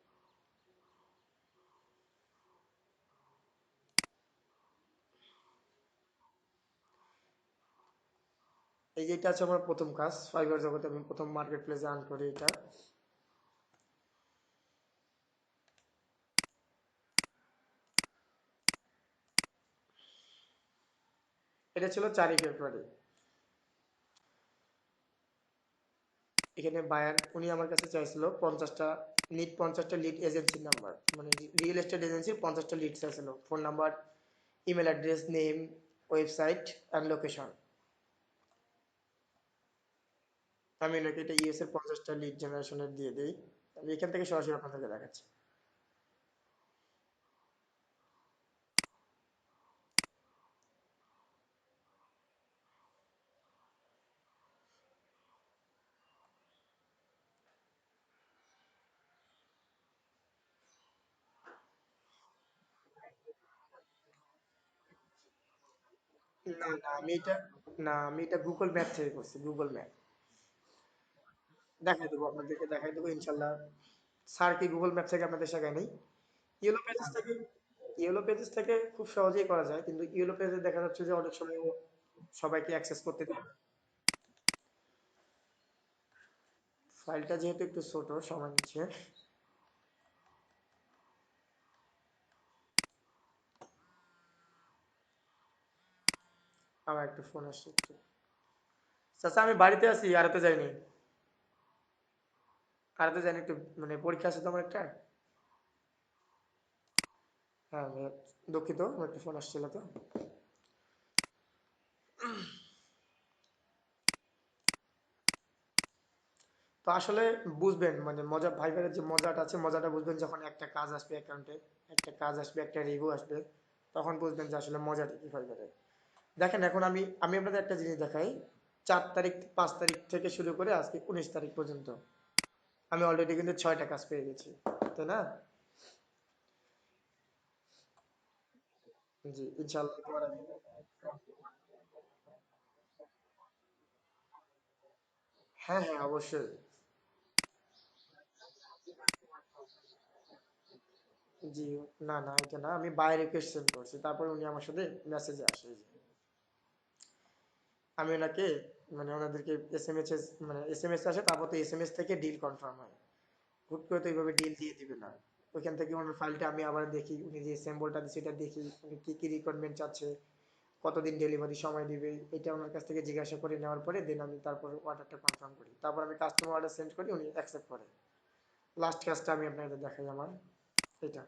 এই যে এটা আছে আমার প্রথম কাজ, ফাইবার জগতে আমি প্রথম মার্কেট প্লেসে আর্ন করি এটা। এটা ছিল 4ই ফেব্রুয়ারি। এখানে বায়ার উনি আমার কাছে চাইছিল 50টা লিড এজেন্সির নাম্বার, মানে রিয়েল এস্টেট এজেন্সির 50টা লিড চাইছিল, phone number, email address, name, website and location. আমি ওনাকে এটা ইউএস এর 50টা লিড জেনারেশনের দিয়ে দিই। আমি এখান থেকে সরাসরি আপনাদেরকে দেখাচ্ছি। না না আমি এটা, না আমি এটা গুগল ম্যাপ থেকে করছি, গুগল ম্যাপ। দেখাই দেবো আপনাদেরকে, দেখাই দেবো ইনশাল্লাহ। স্যার কি গুগল ম্যাপ থেকে আপনাদের শেখায় নেই? ইয়েলো পেজেস থেকে খুব সহজেই করা যায়, কিন্তু ইয়েলো পেজে দেখা যাচ্ছে যে অনেক সময় সবাইকে অ্যাক্সেস করতে দেয় না। ফাইলটা যেহেতু একটু ছোট, সময় নিচ্ছে। আমার একটু ফোন আসছে একটু। চাচা আমি বাড়িতে আছি, আড়াতে যাইনি। আড়াতে যাইনি একটু, মানে পরীক্ষা আছে তো আমার একটা। হ্যাঁ দুঃখিত, আমার একটু ফোন আসছিল তো। তো আসলে বুঝবেন মানে মজা, ভাইবারের যে মজাটা আছে, মজাটা বুঝবেন যখন একটা কাজ আসবে অ্যাকাউন্টে, একটা কাজ আসবে, একটা রিভিউ আসবে, তখন বুঝবেন যে আসলে মজাটা কি ভাইবারে। দেখেন এখন আমি আমি আপনাদের একটা জিনিস দেখাই। 4 তারিখ, 5 তারিখ থেকে শুরু করে আজকে 19 তারিখ পর্যন্ত আমি অলরেডি কিন্তু 6টা কাজ পেয়ে গেছি, তাই না? জি ইনশাল্লাহ তোমার হ্যাঁ হ্যাঁ অবশ্যই। জি, না না এটা না, আমি বাই রিকোয়েস্ট সেন্ড করছি, তারপরে উনি আমার সাথে মেসেজে আসে যে আমি ওনাকে, মানে ওনাদেরকে এসএমএস, মানে এসএমএস আসে, তারপর তো এসএমএস থেকে ডিল কনফার্ম হয়। হুট করে তো এইভাবে ডিল দিয়ে দিবে না। ওইখান থেকে ওনার ফাইলটা আমি আবার দেখি, উনি যে স্যাম্পলটা দিচ্ছে এটা দেখি, উনি কি কি রিকোয়ারমেন্ট চাচ্ছে, কতদিন ডেলিভারি সময় দিবে, এটা ওনার কাছ থেকে জিজ্ঞাসা করে নেওয়ার পরে দেন আমি তারপর অর্ডারটা কনফার্ম করি, তারপর আমি কাস্টমার অর্ডার সেন্ড করি, উনি অ্যাকসেপ্ট করে। লাস্ট কাজটা আমি আপনাদের দেখাই আমার, এটা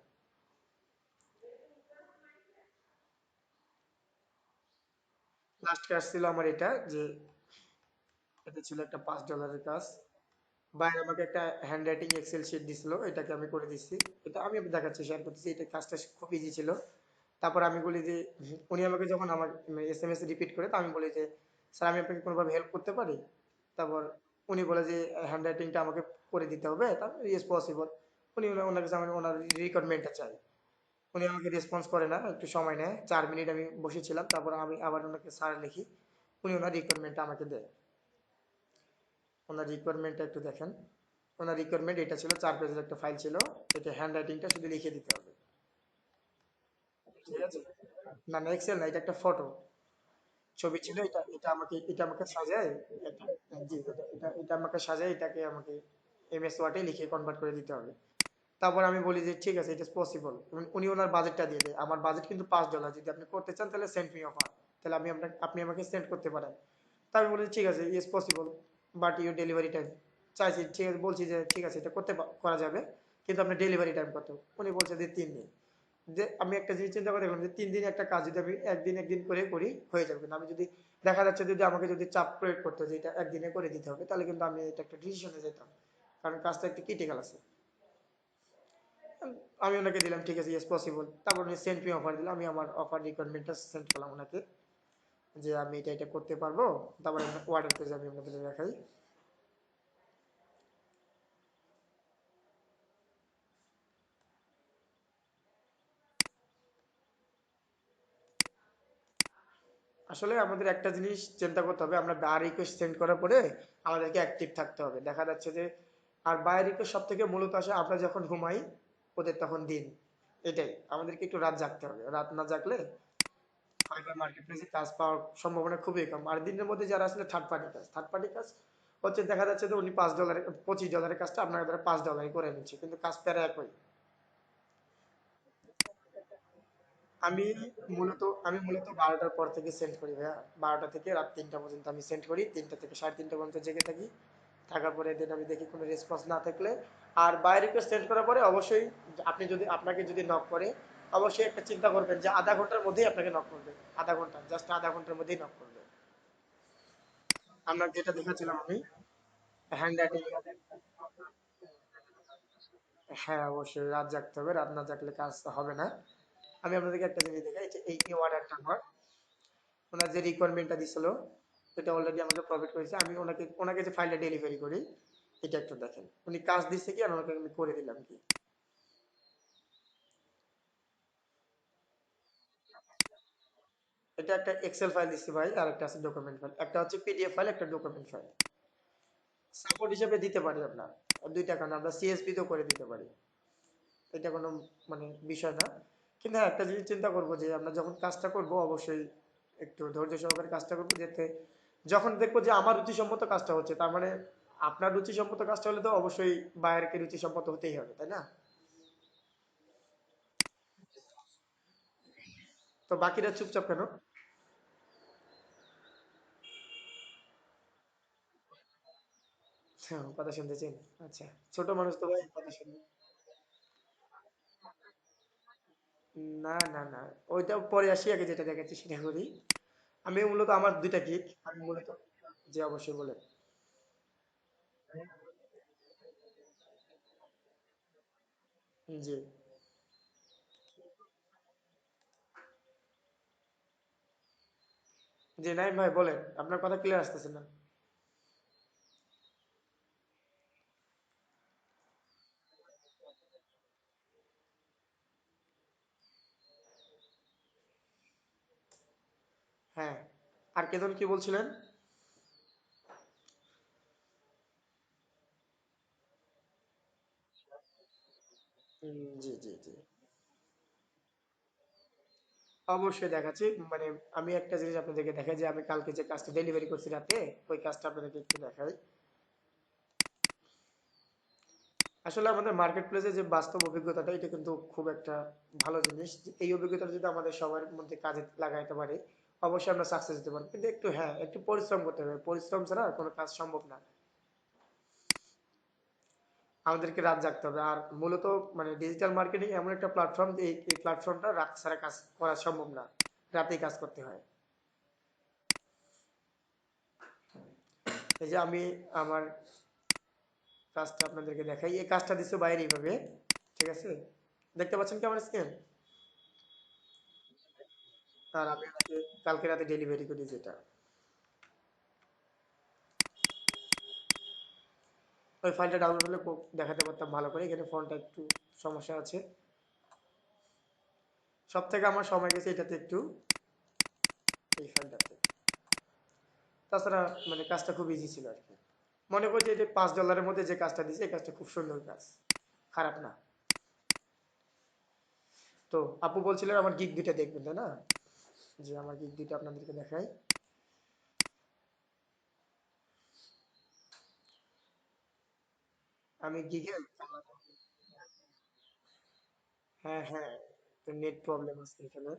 লাস্ট কাজ ছিল আমার এটা, যে এটা ছিল একটা $5 কাজ। বাইরে আমাকে একটা হ্যান্ড রাইটিং এক্সেল শিট দিছিল, এটাকে আমি করে দিচ্ছি। এটা আমি দেখাচ্ছি, শেয়ার করতেছি, এটা কাজটা খুব ইজি ছিল। তারপর আমি বলি যে উনি আমাকে যখন আমার এসএমএস রিপিট করে, তো আমি বলি যে স্যার আমি আপনাকে কোনোভাবে হেল্প করতে পারি। তারপর উনি বলে যে হ্যান্ড রাইটিংটা আমাকে করে দিতে হবে, তারপর ইয়েস পসিবল। উনি ওনার কাছে আমি ওনার রিকোয়ারমেন্টটা চাই। উনি আমাকে রেসপন্স করে না, একটু সময় নেয়, 4 মিনিট আমি বসেছিলাম, তারপর আমি আবার ওনাকে স্যার লিখি, উনি ওনার রিকোয়ারমেন্টটা আমাকে দেয়। ওনার রিকোয়ারমেন্টটা একটু দেখেন। ওনার রিকোয়ারমেন্ট এটা ছিল, 4 পেজের একটা ফাইল ছিল। এটা হ্যান্ড রাইটিংটা শুধু লিখে দিতে হবে, ঠিক আছে? না না এক্সেল না, এটা একটা ফটো ছবি ছিল। এটা আমাকে সাজায়, জি এটা আমাকে সাজায়, এটাকে আমাকে এমএস ওয়ার্ডে লিখে কনভার্ট করে দিতে হবে। তারপর আমি বলি যে ঠিক আছে, এটা পসিবল। উনি ওনার বাজেটটা দিয়ে দেয়। আমার বাজেট কিন্তু $5, যদি আপনি করতে চান তাহলে সেন্ড মি অফার, তাহলে আপনি আমাকে সেন্ড করতে পারেন। তা আমি বলি ঠিক আছে, yes possible, but your delivery time. চাইছি, ঠিক আছে, বলছি যে ঠিক আছে, এটা করা যাবে, কিন্তু আপনার ডেলিভারি টাইম কত? উনি বলছে যে 3 দিন। যে আমি একটা জিনিস চিন্তা করে দেখলাম যে 3 দিন একটা কাজ যদি আমি একদিন একদিন করে করি হয়ে যাবে, কিন্তু আমি যদি দেখা যাচ্ছে যদি আমাকে যদি চাপ প্রয়োগ করতে যে এটা একদিনে করে দিতে হবে, তাহলে কিন্তু আমি এটা একটা ডিসিশনে যেতাম, কারণ কাজটা একটু ক্রিটিক্যাল আছে। আমি ওনাকে দিলাম ঠিক আছে, ইয়েস পসিবল। তারপর উনি সেন্ড মি অফার দিল, আমি আমার অফার রিকোয়ারমেন্টটা সেন্ড করলাম ওনাকে, যে আমি এটা এটা করতে পারবো। তারপরে অর্ডার পেজ আমি আপনাদের দেখাই। আসলে আমাদের একটা জিনিস চিন্তা করতে হবে, আমরা বার রিকোয়েস্ট সেন্ড করার পরে আমাদেরকে অ্যাক্টিভ থাকতে হবে। দেখা যাচ্ছে যে আর বাই রিকোয়েস্ট সব থেকে মূলত আসে আমরা যখন ঘুমাই, ওদের তখন দিন। এটাই আমাদেরকে একটু রাত জাগতে হবে, রাত না জাগলে ফাইবার মার্কেট প্লেসে কাজ পাওয়ার সম্ভাবনা খুবই কম। আর দিনের মধ্যে যারা আসলে থার্ড পার্টি কাজ হচ্ছে, দেখা যাচ্ছে যে উনি $5, $25 কাজটা আপনার দ্বারা $5 করে নিচ্ছে, কিন্তু কাজ প্যারা একই। আমি আমি মূলত 12টার পর থেকে সেন্ড করি ভাইয়া। 12টা থেকে রাত 3টা পর্যন্ত আমি সেন্ড করি, 3টা থেকে 3:30 পর্যন্ত জেগে থাকি। থাকার পরে দেন আমি দেখি কোনো রেসপন্স না থাকলে, আর বাই রিকোয়েস্ট সেন্ড করার পরে অবশ্যই আপনাকে যদি নক করে, অবশ্যই একটা চিন্তা করবেন যে আধা ঘন্টার মধ্যেই আপনাকে নক করবে। আধা ঘন্টা, জাস্ট আধা ঘন্টার মধ্যেই নক করবে। আমরা যেটা দেখাচ্ছিলাম আমি, হ্যান্ড রাইটিং। হ্যাঁ, অবশ্যই রাত জাগতে হবে, রাত না জাগলে কাজ হবে না। আমি আপনাদেরকে একটা জিনিস দেখাই, এই অর্ডারটা আমার, ওনার যে রিকোয়ারমেন্টটা দিছিল সেটা অলরেডি আমাকে প্রোভাইড করেছে। আমি ওনাকে যে ফাইলটা ডেলিভারি করি, এটা একটু দেখেন উনি কাজ দিচ্ছে কি আর ওনাকে আমি করে দিলাম কি। এটা একটা এক্সেল ফাইল দিচ্ছি ভাই, আর একটা আছে ডকুমেন্ট ফাইল, একটা হচ্ছে পিডিএফ ফাইল, একটা ডকুমেন্ট ফাইল। সাপোর্ট হিসেবে দিতে পারি আপনার, দুইটা, কারণ আমরা সিএসপি তো করে দিতে পারি, এটা কোনো মানে বিষয় না। কিন্তু হ্যাঁ, একটা জিনিস চিন্তা করবো যে আমরা যখন কাজটা করব অবশ্যই একটু ধৈর্য সহকারে কাজটা করবো, যাতে যখন দেখবো যে আমার রুচিসম্মত কাজটা হচ্ছে, তার মানে আপনার রুচিসম্মত কাজটা হলে তো অবশ্যই বায়ারকে রুচিসম্মত হতেই হবে, তাই না? তো বাকিরা চুপচাপ কেন? হ্যাঁ, কথা শুনতেছেন? আচ্ছা, ছোট মানুষ তো ভাই কথা শুনি। না না না, ওইটা পরে আসি, আগে যেটা দেখাচ্ছি সেটা করি। আমি মূলত আমার দুইটা গিগ, আমি মূলত, যে অবশ্যই বলে। জি, জি নাই ভাই, বলেন, আপনার কথা ক্লিয়ার আসতেছে না। হ্যাঁ, আর কেজন কি বলছিলেন? জি জি জি, অবশ্যই দেখাচ্ছি। মানে আমি একটা জিনিস আপনাদেরকে দেখাই, যে আমি কালকে যে কাজটা ডেলিভারি করছি রাতে, ওই কাজটা আপনাদেরকে একটু দেখাই। আসলে আমাদের মার্কেট প্লেসে যে বাস্তব অভিজ্ঞতাটা, এটা কিন্তু খুব একটা ভালো জিনিস। যে এই অভিজ্ঞতাটা যদি আমাদের সবার মধ্যে কাজে লাগাইতে পারি, অবশ্যই আমরা সাকসেস হতে পারবো। কিন্তু একটু, হ্যাঁ, একটু পরিশ্রম করতে হবে, পরিশ্রম ছাড়া কোনো কাজ সম্ভব না। আমাদেরকে রাত জাগতে হবে। আর মূলত মানে ডিজিটাল মার্কেটিং এমন একটা প্ল্যাটফর্ম, যে এই প্ল্যাটফর্মটা রাত ছাড়া কাজ করা সম্ভব না, রাতেই কাজ করতে হয়। এই যে আমি আমার কাজটা আপনাদেরকে দেখাই, এই কাজটা দিচ্ছে বাইরে এইভাবে, ঠিক আছে? দেখতে পাচ্ছেন কি আমার স্ক্রিন? আর আমি আপনাকে কালকে রাতে ডেলিভারি করি যেটা, ওই ফাইলটা ডাউনলোড হলে খুব দেখাতে পারতাম ভালো করে। এখানে ফোনটা একটু সমস্যা আছে। সব থেকে আমার সময় গেছে এটাতে একটু, এই ফাইলটাতে। তাছাড়া মানে কাজটা খুব ইজি ছিল আর কি। মনে করছি যে $5 মধ্যে যে কাজটা দিয়েছে, এই কাজটা খুব সুন্দর কাজ, খারাপ না। তো আপু বলছিলেন আমার গিগ দুইটা দেখবেন, তাই না? যে আমার গিগ দুইটা আপনাদেরকে দেখাই। আমি গিগে, হ্যাঁ হ্যাঁ, নেট প্রবলেম আছে এখানে,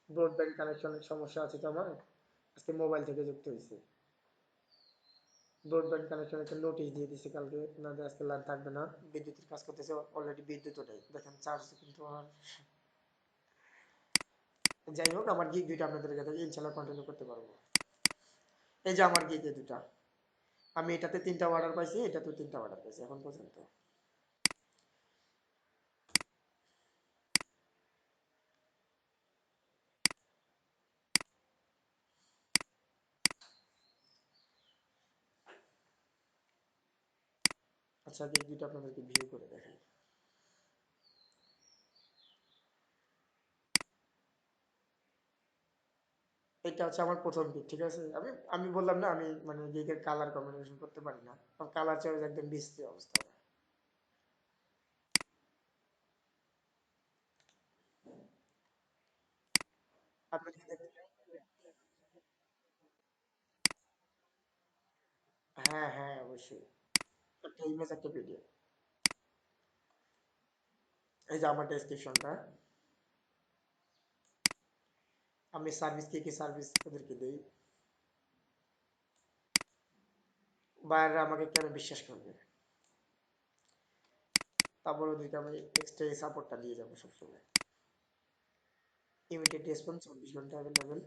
ব্রডব্যান্ড কানেকশনের সমস্যা আছে তো আমার, আজকে মোবাইল থেকে যুক্ত হয়েছে। ব্রডব্যান্ড কানেকশন একটা নোটিশ দিয়ে দিছে কালকে, আপনাদের আজকে লাইন থাকবে না, বিদ্যুতের কাজ করতেছে, অলরেডি বিদ্যুৎ ওঠে দেখেন চার্জ কিন্তু আমার। যাই হোক, আমার গিগ দুইটা আপনাদের কাছে ইনশাল্লাহ কন্টিনিউ করতে পারবো। এই যে আমার গিগ দুটা, আমি এটাতে তিনটা অর্ডার পাইছি, এটাতে তিনটা অর্ডার পাইছি এখন পর্যন্ত। আচ্ছা, গিগ দুইটা আপনাদেরকে ভিউ করে দেখাই। এটা হচ্ছে আমার প্রথম গিগ, ঠিক আছে। আমি আমি বললাম না, আমি মানে গিগের কালার কম্বিনেশন করতে পারি না, কালার চয়েস একদম বিশ্রী অবস্থা। আপনি কি হ্যাঁ হ্যাঁ, অবশ্যই। একটা ইমেজ, একটা পিডিএফ। এই যে আমার ডেসক্রিপশনটা, আমি সার্ভিস, কি কি সার্ভিস ওদেরকে দেই, বায়াররা আমাকে কেন বিশ্বাস করবে, তারপর ওদেরকে আমি এক্সট্রা এই সাপোর্টটা দিয়ে যাবো সবসময়। ইমিডিয়েট রেসপন্স 24 ঘন্টা অ্যাভেলেবেল।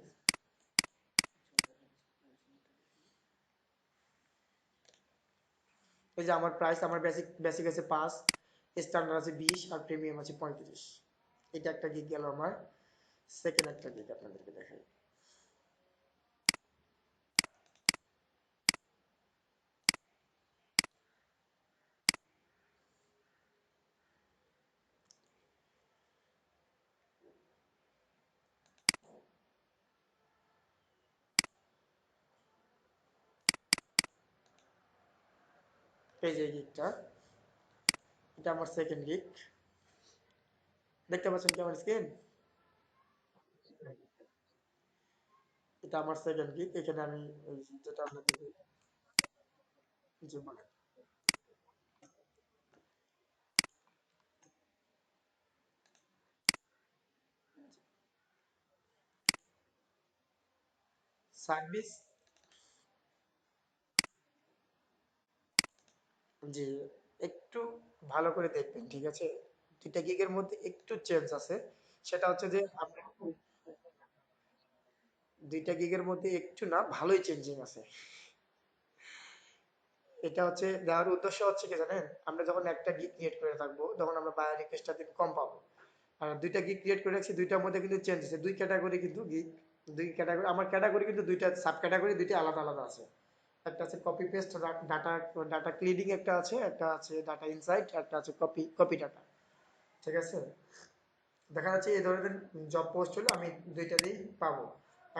এই যে আমার প্রাইস, আমার বেসিক বেসিক আছে 5, স্ট্যান্ডার্ড আছে 20, আর প্রিমিয়াম আছে 35। এটা একটা গিগ গেল আমার। সেকেন্ড একটা গিগ আপনাদেরকে দেখাই। এই যে গিগটা, এটা আমার সেকেন্ড গিগ। দেখতে পাচ্ছেন কি আমার স্ক্রিন? এটা আমার সেকেন্ড গিগ। এখানে আমি ওই যেটা আপনাদেরকে, জি বলেন। সার্ভিস, জি, একটু ভালো করে দেখবেন, ঠিক আছে। দুইটা গিগের মধ্যে একটু চেঞ্জ আছে। সেটা হচ্ছে যে আপনার দুইটা গিগের মধ্যে একটু না, ভালোই চেঞ্জিং আছে। এটা হচ্ছে দেওয়ার উদ্দেশ্য হচ্ছে কি জানেন, আমরা যখন একটা গিগ ক্রিয়েট করে থাকবো, তখন আমরা বায়ার রিকোয়েস্টটা দিন কম পাবো। আর দুইটা গিগ ক্রিয়েট করে রাখছি, দুইটার মধ্যে কিন্তু চেঞ্জ আছে, দুই ক্যাটাগরি কিন্তু গিগ। দুই ক্যাটাগরি, আমার ক্যাটাগরি কিন্তু দুইটা সাব ক্যাটাগরি, দুইটা আলাদা আলাদা আছে। একটা আছে copy paste data, data cleaning একটা আছে, একটা আছে ডাটা ইনসাইট, একটা আছে কপি কপি ডাটা, ঠিক আছে। দেখা যাচ্ছে এই ধরনের জব পোস্ট হলে আমি দুইটাতেই পাবো।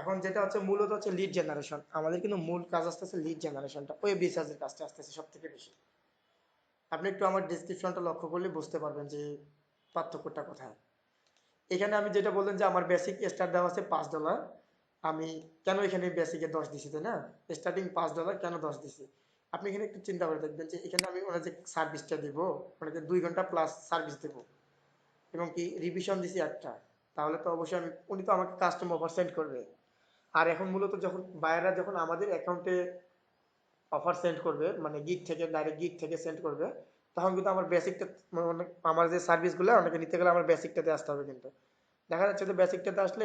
এখন যেটা হচ্ছে মূলত হচ্ছে লিড জেনারেশন, আমাদের কিন্তু মূল কাজ আসতেছে লিড জেনারেশনটা, ওয়েব রিসার্চের কাজটা আসতেছে সব থেকে বেশি। আপনি একটু আমার ডিসক্রিপশনটা লক্ষ্য করলে বুঝতে পারবেন যে পার্থক্যটা কোথায়। এখানে আমি যেটা বললেন যে আমার বেসিক স্টার্ট দেওয়া আছে $5, আমি কেন এখানে বেসিকে 10 দিছি, তাই না? স্টার্টিং $5 কেন 10 দিছি, আপনি এখানে একটু চিন্তা করে দেখবেন যে এখানে আমি ওনার যে সার্ভিসটা দিব, ওনাকে 2 ঘন্টা প্লাস সার্ভিস দেবো, এবং কি রিভিশন দিছি একটা, তাহলে তো অবশ্যই আমি, উনি তো আমাকে কাস্টম অফার সেন্ড করবে। আর এখন মূলত যখন বায়াররা যখন আমাদের অ্যাকাউন্টে অফার সেন্ড করবে, মানে গিগ থেকে ডাইরেক্ট গিগ থেকে সেন্ড করবে, তখন কিন্তু আমার বেসিকটা, আমার যে সার্ভিসগুলো ওনাকে নিতে গেলে আমার বেসিকটাতে আসতে হবে কিন্তু। দেখা যাচ্ছে যে বেসিকটাতে আসলে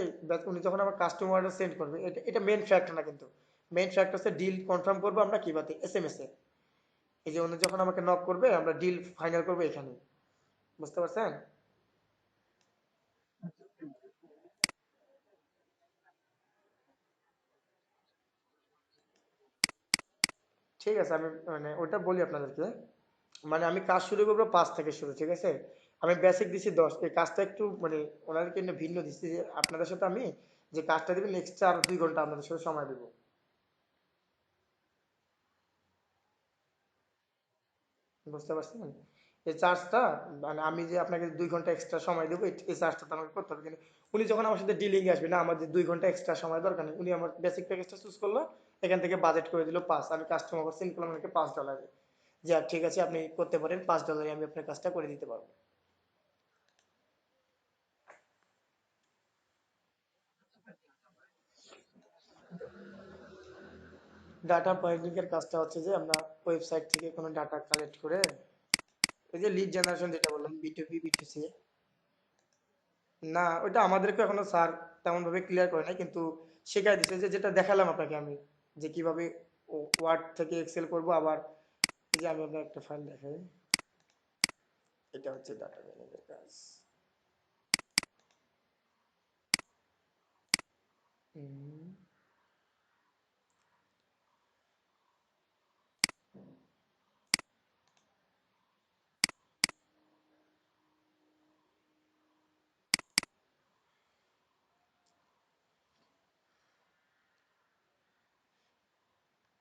উনি যখন আমার কাস্টমার সেন্ড করবে, এটা এটা মেন ফ্যাক্ট না কিন্তু। মেন ফ্যাক্ট হচ্ছে ডিল কনফার্ম করবো আমরা কিভাবে, এসএমএস এ। এই যে উনি যখন আমাকে নক করবে, আমরা ডিল ফাইনাল করবো এখানে। বুঝতে পারছেন? ঠিক আছে, আমি মানে ওটা বলি আপনাদেরকে। মানে আমি কাজ শুরু করবো 5 থেকে শুরু, ঠিক আছে। আমি বেসিক দিছি 10, এই কাজটা একটু মানে ওনাদেরকে একটু ভিন্ন দিচ্ছি, যে আপনাদের সাথে আমি যে কাজটা দিবেন এক্সট্রা আর 2 ঘন্টা আপনাদের সাথে সময় দেবো। বুঝতে পারছেন? এই চার্জটা, মানে আমি যে আপনাকে 2 ঘন্টা এক্সট্রা সময় দেবো, এই চার্জটা তো আমাকে করতে হবে, কিন্তু উনি যখন আমার সাথে ডিলিং আসবে না, আমার যে 2 ঘন্টা এক্সট্রা সময় দরকার নেই, উনি আমার বেসিক প্যাকেজটা চুজ করলো, এখান থেকে বাজেট করে দিল 5, আমি কাস্টমার সেন্ড করলাম ওনাকে $5, যে ঠিক আছে আপনি করতে পারেন, $5 আমি আপনার কাজটা করে দিতে পারবো। ডাটা বাইন্ডিং এর কাজটা হচ্ছে যে আমরা ওয়েবসাইট থেকে কোনো ডাটা কালেক্ট করে, এই যে লিড জেনারেশন যেটা বললাম বি2বি বি2সি, না ওটা আমাদেরকে এখনো স্যার তেমন ভাবে ক্লিয়ার করে নাই, কিন্তু শেখাই দিছে যে যেটা দেখালাম আপনাকে আমি, যে কিভাবে ওয়ার্ড থেকে এক্সেল করব। আবার এই যে আমি আপনার একটা ফাইল দেখাই, এটা হচ্ছে ডাটা ম্যানেজের কাজ। হুম,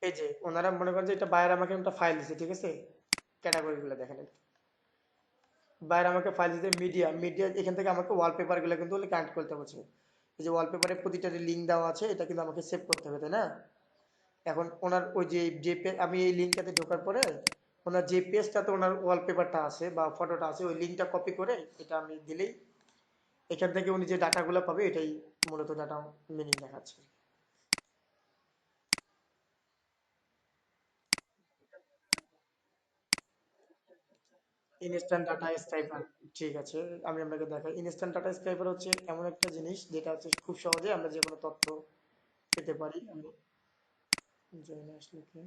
এই যে ওনারা মনে করেন যে এটা বাইরে আমাকে একটা ফাইল দিছে, ঠিক আছে, ক্যাটাগরি গুলো দেখেন, বাইরে আমাকে ফাইল দিতে মিডিয়া মিডিয়া, এখান থেকে আমাকে ওয়ালপেপার গুলো কিন্তু কানেক্ট করতে বলছে। এই যে ওয়ালপেপারে প্রতিটা লিঙ্ক দেওয়া আছে, এটা কিন্তু আমাকে সেভ করতে হবে, তাই না? এখন ওনার ওই যে আমি এই লিঙ্কটাতে ঢোকার পরে ওনার যে পেজটাতে ওনার ওয়ালপেপারটা আছে বা ফটোটা আছে, ওই লিঙ্কটা কপি করে এটা আমি দিলেই এখান থেকে উনি যে ডাটাগুলো পাবে, এটাই মূলত ডাটা মিনিং দেখাচ্ছে। ইনস্ট্যান্ট ডাটা স্ক্রাইবার, ঠিক আছে, আমি আপনাকে দেখাই। ইনস্ট্যান্ট ডাটা স্ক্রাইবার হচ্ছে এমন একটা জিনিস যেটা হচ্ছে খুব সহজে আমরা যে কোনো তথ্য পেতে পারি। আমি জেনে আসলে কি,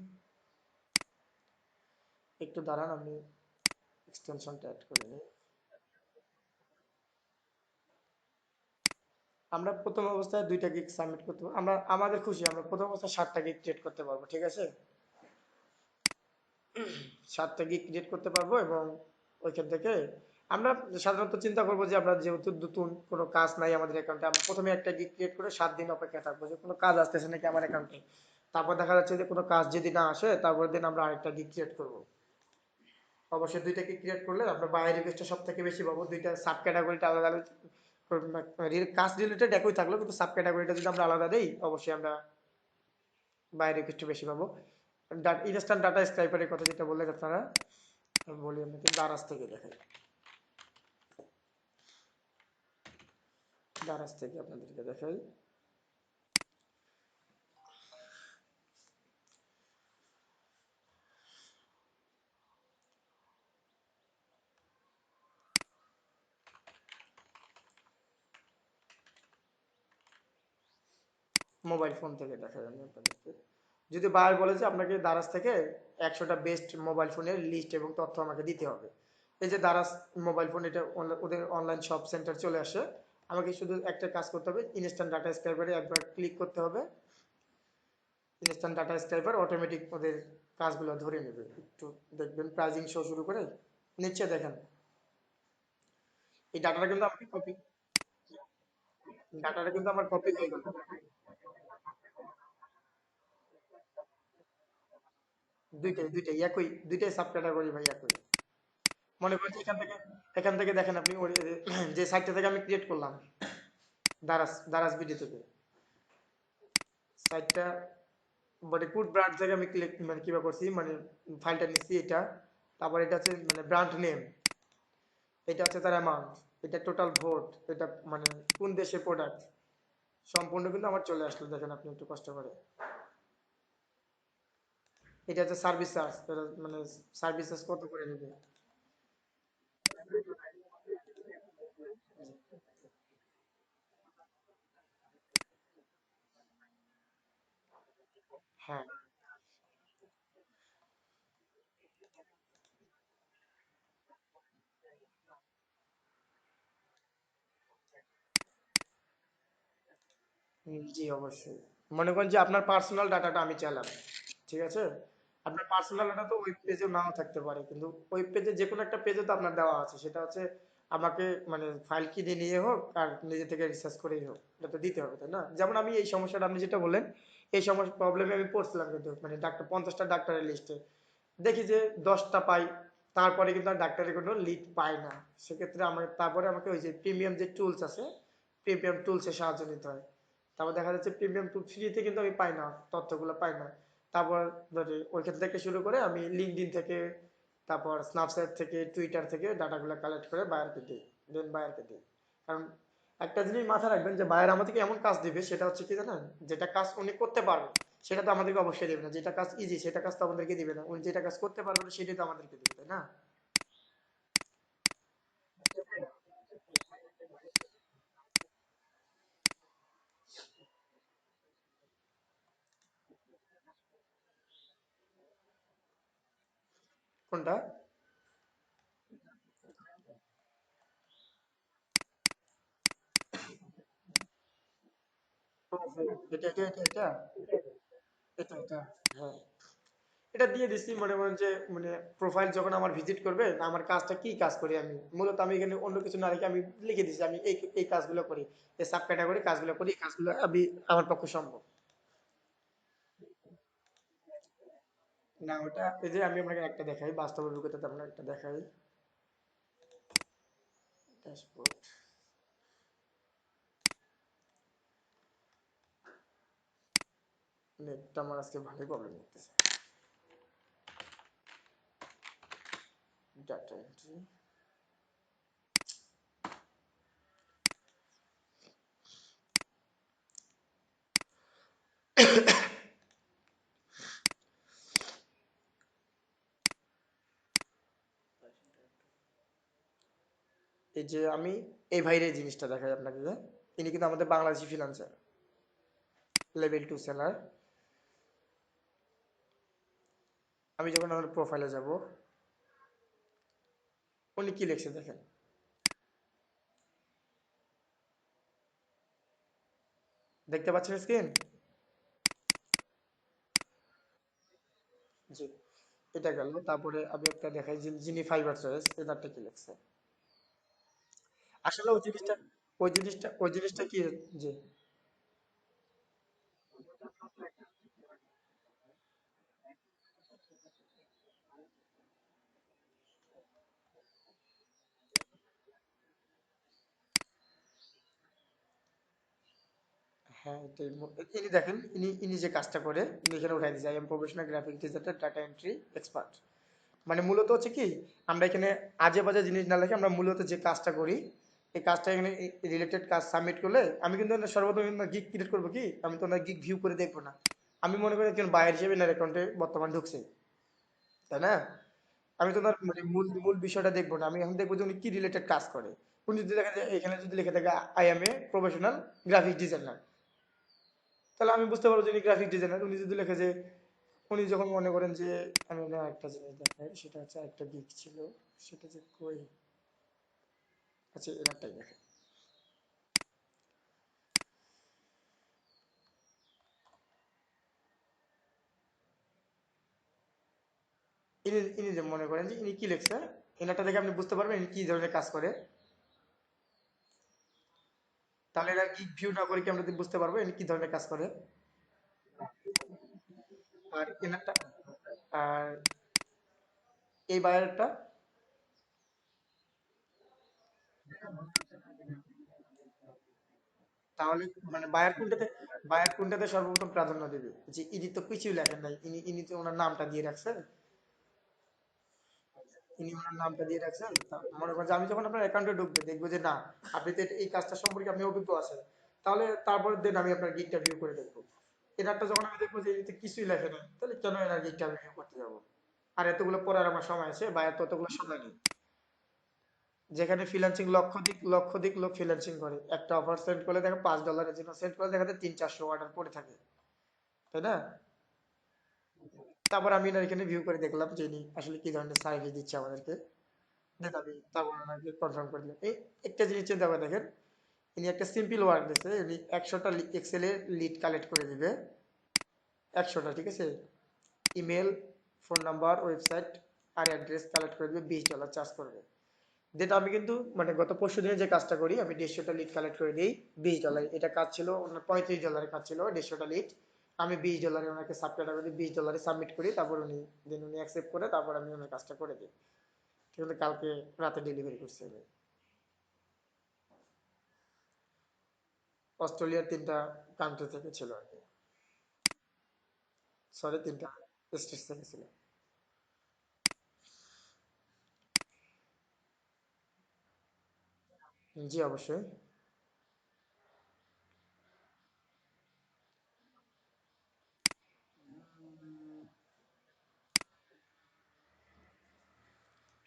একটু দাঁড়ান, আমি এক্সটেনশনটা অ্যাড করে নিই। আমরা প্রথম অবস্থায় 2টা গিগ সাবমিট করতে পারবো, আমরা আমাদের খুশি আমরা প্রথম অবস্থায় 7টা গিগ ক্রিয়েট করতে পারবো, ঠিক আছে। 7টা গিগ ক্রিয়েট করতে পারবো, এবং ওইখান থেকে আমরা সাধারণত চিন্তা করবো যে আমরা যেহেতু নতুন কোনো কাজ নাই আমাদের অ্যাকাউন্টে, আমরা প্রথমে একটা গিগ ক্রিয়েট করে 7 দিন অপেক্ষা থাকবো যে কোনো কাজ আসতেছে নাকি আমার অ্যাকাউন্টে। তারপর দেখা যাচ্ছে যে কোনো কাজ যদি না আসে, তারপর দিন আমরা আরেকটা গিগ ক্রিয়েট করবো। অবশ্যই 2টা গিগ ক্রিয়েট করলে আপনার বাই রিকোয়েস্টটা সব থেকে বেশি পাবো। দুইটা সাব ক্যাটাগরিটা আলাদা আলাদা, কাজ রিলেটেড একই থাকলো, কিন্তু সাব ক্যাটাগরিটা যদি আমরা আলাদা দিই, অবশ্যই আমরা বাই রিকোয়েস্ট বেশি পাবো। ইনস্ট্যান্ট ডাটা স্ক্রাইবারের কথা যেটা বললেন আপনারা, আমি বলি আপনাকে দারাজ থেকে দেখাই। দারাজ থেকে আপনাদেরকে দেখাই। মোবাইল ফোন থেকে দেখাই আমি আপনাদেরকে। যদি বায়ার বলে যে আপনাকে দারাজ থেকে 100টা বেস্ট মোবাইল ফোনের লিস্ট এবং তথ্য আমাকে দিতে হবে, এই যে দারাজ মোবাইল ফোন, এটা ওদের অনলাইন শপ সেন্টার চলে আসে। আমাকে শুধু একটা কাজ করতে হবে, ইনস্ট্যান্ট ডাটা স্ক্রাইবারে একবার ক্লিক করতে হবে। ইনস্ট্যান্ট ডাটা স্ক্রাইবার অটোমেটিক ওদের কাজগুলো ধরে নেবে। একটু দেখবেন প্রাইজিং শো শুরু করে নিচে দেখেন, এই ডাটাটা কিন্তু আমার কপি, ডাটাটা কিন্তু আমার কপি হয়ে গেল। দুইটাই একই, দুইটাই সাব ক্যাটাগরি ভাই একই। মনে করেন যে এখান থেকে দেখেন আপনি যে সাইটটা থেকে আমি ক্রিয়েট করলাম, দারাজ দারাজ বিডি থেকে সাইটটা, মানে কোড ব্রান্ড থেকে আমি ক্লিক মানে কিভাবে করছি, মানে ফাইলটা নিচ্ছি এটা। তারপর এটা হচ্ছে মানে ব্র্যান্ড নেম, এটা হচ্ছে তার অ্যামাউন্ট, এটা টোটাল ভোট, এটা মানে কোন দেশের প্রোডাক্ট, সম্পূর্ণ কিন্তু আমার চলে আসলো, দেখেন আপনি একটু কষ্ট করে। এটা হচ্ছে সার্ভিস চার্জ, মানে সার্ভিস চার্জ কত করে নেবে। হ্যাঁ, জি অবশ্যই। মনে করেন যে আপনার পার্সোনাল ডাটাটা আমি চাইলাম, ঠিক আছে, আপনার পার্সোনাল ডাটা তো ওয়েব পেজেও নাও থাকতে পারে, কিন্তু ওয়েব পেজে যে কোনো একটা পেজে তো আপনার দেওয়া আছে, সেটা হচ্ছে আমাকে মানে ফাইল কিনে নিয়ে হোক আর নিজে থেকে রিসার্চ করেই হোক, এটা তো দিতে হবে, তাই না? যেমন আমি এই সমস্যাটা আপনি যেটা বললেন, এই সমস্যা প্রবলেমে আমি পড়ছিলাম, কিন্তু মানে ডাক্তার 50টা ডাক্তারের লিস্টে দেখি যে 10টা পাই, তারপরে কিন্তু আর ডাক্তারের কোনো লিড পাই না। সেক্ষেত্রে আমার তারপরে আমাকে ওই যে প্রিমিয়াম যে টুলস আছে, প্রিমিয়াম টুলসের সাহায্য নিতে হয়। তারপর দেখা যাচ্ছে প্রিমিয়াম টুল ফ্রিতে কিন্তু আমি পাই না, তথ্যগুলো পাই না। তারপর ধরে ওইখান থেকে শুরু করে আমি লিঙ্কডইন থেকে, তারপর স্ন্যাপচ্যাট থেকে, টুইটার থেকে ডাটাগুলো কালেক্ট করে বায়ারকে দিই, দেন বায়ারকে দিই। কারণ একটা জিনিস মাথায় রাখবেন যে বায়ার আমাদেরকে এমন কাজ দিবে, সেটা হচ্ছে কি জানেন, যেটা কাজ উনি করতে পারবে, সেটা তো আমাদেরকে অবশ্যই দেবে না। যেটা কাজ ইজি সেটা কাজ তো আমাদেরকে দিবে না, উনি যেটা কাজ করতে পারবে না সেটাই তো আমাদেরকে দিবে, তাই না? কোনটা? ও, এটা এটা হ্যাঁ, এটা দিয়ে দিচ্ছি। মনে করেন যে মানে প্রোফাইল যখন আমার ভিজিট করবে, আমার কাজটা কি কাজ করি, আমি মূলত আমি এখানে অন্য কিছু না রেখে আমি লিখে দিচ্ছি আমি এই এই কাজগুলো করি, এই সাব ক্যাটাগরি কাজগুলো করি, এই কাজগুলো আমি আমার পক্ষে সম্ভব। না ওটা এই যে আমি আপনাকে একটা দেখাই, বাস্তব অভিজ্ঞতাতে আপনাকে একটা দেখাই। ড্যাশবোর্ড, নেটটা আমার আজকে ভালোই প্রবলেম করতেছে। ডাটা এন্ট্রি, এই যে আমি এই ভাইয়ের এই জিনিসটা দেখাই আপনাকে যে ইনি কিন্তু আমাদের বাংলাদেশি ফ্রিল্যান্সার, লেভেল 2 সেলার। আমি যখন আমার প্রোফাইলে যাব, উনি কি লিখছে দেখেন, দেখতে পাচ্ছেন স্ক্রিন? জি, এটা গেল। তারপরে আমি একটা দেখাই যে যিনি ফাইবার চয়েস এনারটা কি লিখছে। আসলে ওই জিনিসটা কি, জি, হ্যাঁ এটাই ইনি দেখেন, ইনি যে কাজটা করে ইনি এখানে উঠাই দিয়েছে, I am professional graphic designer, data entry expert. মানে মূলত হচ্ছে কি, আমরা এখানে আজে বাজে জিনিস না লিখে আমরা মূলত যে কাজটা করি এই কাজটা এখানে রিলেটেড কাজ সাবমিট করলে, আমি কিন্তু সর্বপ্রথম গিগ ক্রিয়েট করবো, কি আমি তো না গিগ ভিউ করে দেখবো না, আমি মনে করি একজন বায়ার হিসেবে না অ্যাকাউন্টে বর্তমান ঢুকছে, তাই না? আমি তো তার মানে মূল মূল বিষয়টা দেখবো না, আমি এখন দেখবো যে উনি কি রিলেটেড কাজ করে। উনি যদি দেখে যে এখানে যদি লিখে থাকে I M a professional graphic designer, তাহলে আমি বুঝতে পারবো যে উনি গ্রাফিক ডিজাইনার। উনি যদি লিখে যে উনি যখন মনে করেন যে, আমি না একটা জিনিস দেখাই, সেটা হচ্ছে একটা গিগ ছিল, সেটা যে কই, আচ্ছা এনারটাই দেখেন। ইনি যে মনে করেন যে ইনি কি লিখছে, এনারটা দেখে আপনি বুঝতে পারবেন ইনি কি ধরনের কাজ করে। তাহলে এরা গিগ ভিউ না করে কি আমরা বুঝতে পারবো ইনি কি ধরনের কাজ করে? আর এনারটা, আর এই বায়ারটা, তাহলে মানে বায়ার কোনটাতে সর্বপ্রথম প্রাধান্য দেবে, যে ইনি তো কিছুই লেখেন নাই, ইনি তো ওনার নামটা দিয়ে রাখছেন। ইনি ওনার নামটা দিয়ে রাখছেন, মনে করেন যে আমি যখন আপনার অ্যাকাউন্টে ঢুকবে দেখবো যে না, আপনি তো এই কাজটা সম্পর্কে আপনি অভিজ্ঞ আছেন, তাহলে তারপর দেন আমি আপনার গিগটা ভিউ করে দেখবো। এনারটা যখন আমি দেখবো যে এতে কিছুই লেখে নাই, তাহলে কেন এনার গিগটা আমি ভিউ করতে যাবো? আর এতগুলো পড়ার আমার সময় আছে, বা এত অতগুলো সময় নেই। যেখানে ফ্রিল্যান্সিং লক্ষ দিক লোক ফ্রিল্যান্সিং করে, একটা অফার সেন্ড করলে দেখো $5 জন্য সেন্ড করলে দেখা যায় 300-400 অর্ডার পড়ে থাকে, তাই না? তারপর আমি এনার এখানে ভিউ করে দেখলাম যে ইনি আসলে কি ধরনের সার্ভিস দিচ্ছে আমাদেরকে, দেন আমি তারপর ওনাকে কনফার্ম করে দিলাম। এই একটা জিনিস চিন্তা করে দেখেন, ইনি একটা সিম্পল ওয়ার্ক দিচ্ছে, ইনি 100টা এক্সেলের লিড কালেক্ট করে দিবে, 100টা, ঠিক আছে? ইমেল, ফোন নাম্বার, ওয়েবসাইট আর অ্যাড্রেস কালেক্ট করে দিবে, $20 চার্জ করবে। যেটা আমি কিন্তু মানে গত পরশু দিনে যে কাজটা করি, আমি 150টা লিড কালেক্ট করে দিই, $20। এটা কাজ ছিল ওনার $35 কাজ ছিল, 150টা লিড আমি $20 ওনাকে সাবমিট করে দিই, $20 সাবমিট করি, তারপর উনি অ্যাকসেপ্ট করে, তারপর আমি ওনার কাজটা করে দিই। ঠিক আছে, কালকে রাতে ডেলিভারি করছি আমি। অস্ট্রেলিয়ার 3টা কান্ট্রি থেকে ছিল আর কি, সরি 3টা স্টেট থেকে ছিল। জি অবশ্যই।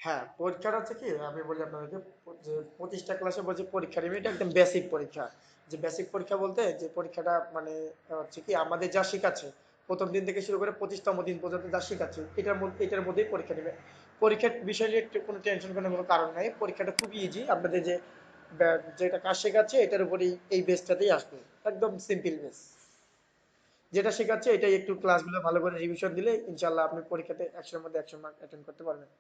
হ্যাঁ, পরীক্ষাটা হচ্ছে কি, আমি বলি আপনাদেরকে, যে 25টা ক্লাসে বলছি পরীক্ষা নেবে, এটা একদম বেসিক পরীক্ষা। যে বেসিক পরীক্ষা বলতে যে পরীক্ষাটা মানে হচ্ছে কি আমাদের যা শিখাচ্ছে প্রথম দিন থেকে শুরু করে 25তম দিন পর্যন্ত যা শিখাচ্ছে এটার মধ্যেই পরীক্ষা নেবে। পরীক্ষার বিষয় নিয়ে একটু কোনো টেনশন করার কোনো কারণ নাই, পরীক্ষাটা খুবই ইজি। আপনাদের যে যেটা কাজ শেখাচ্ছে এটার উপরেই এই বেসটাতেই আসবে, একদম সিম্পল বেস। যেটা শেখাচ্ছে এটাই একটু ক্লাসগুলো ভালো করে রিভিশন দিলে ইনশাল্লাহ আপনি পরীক্ষাতে 100-এর মধ্যে 100 মার্ক অ্যাটেন্ড করতে পারবেন।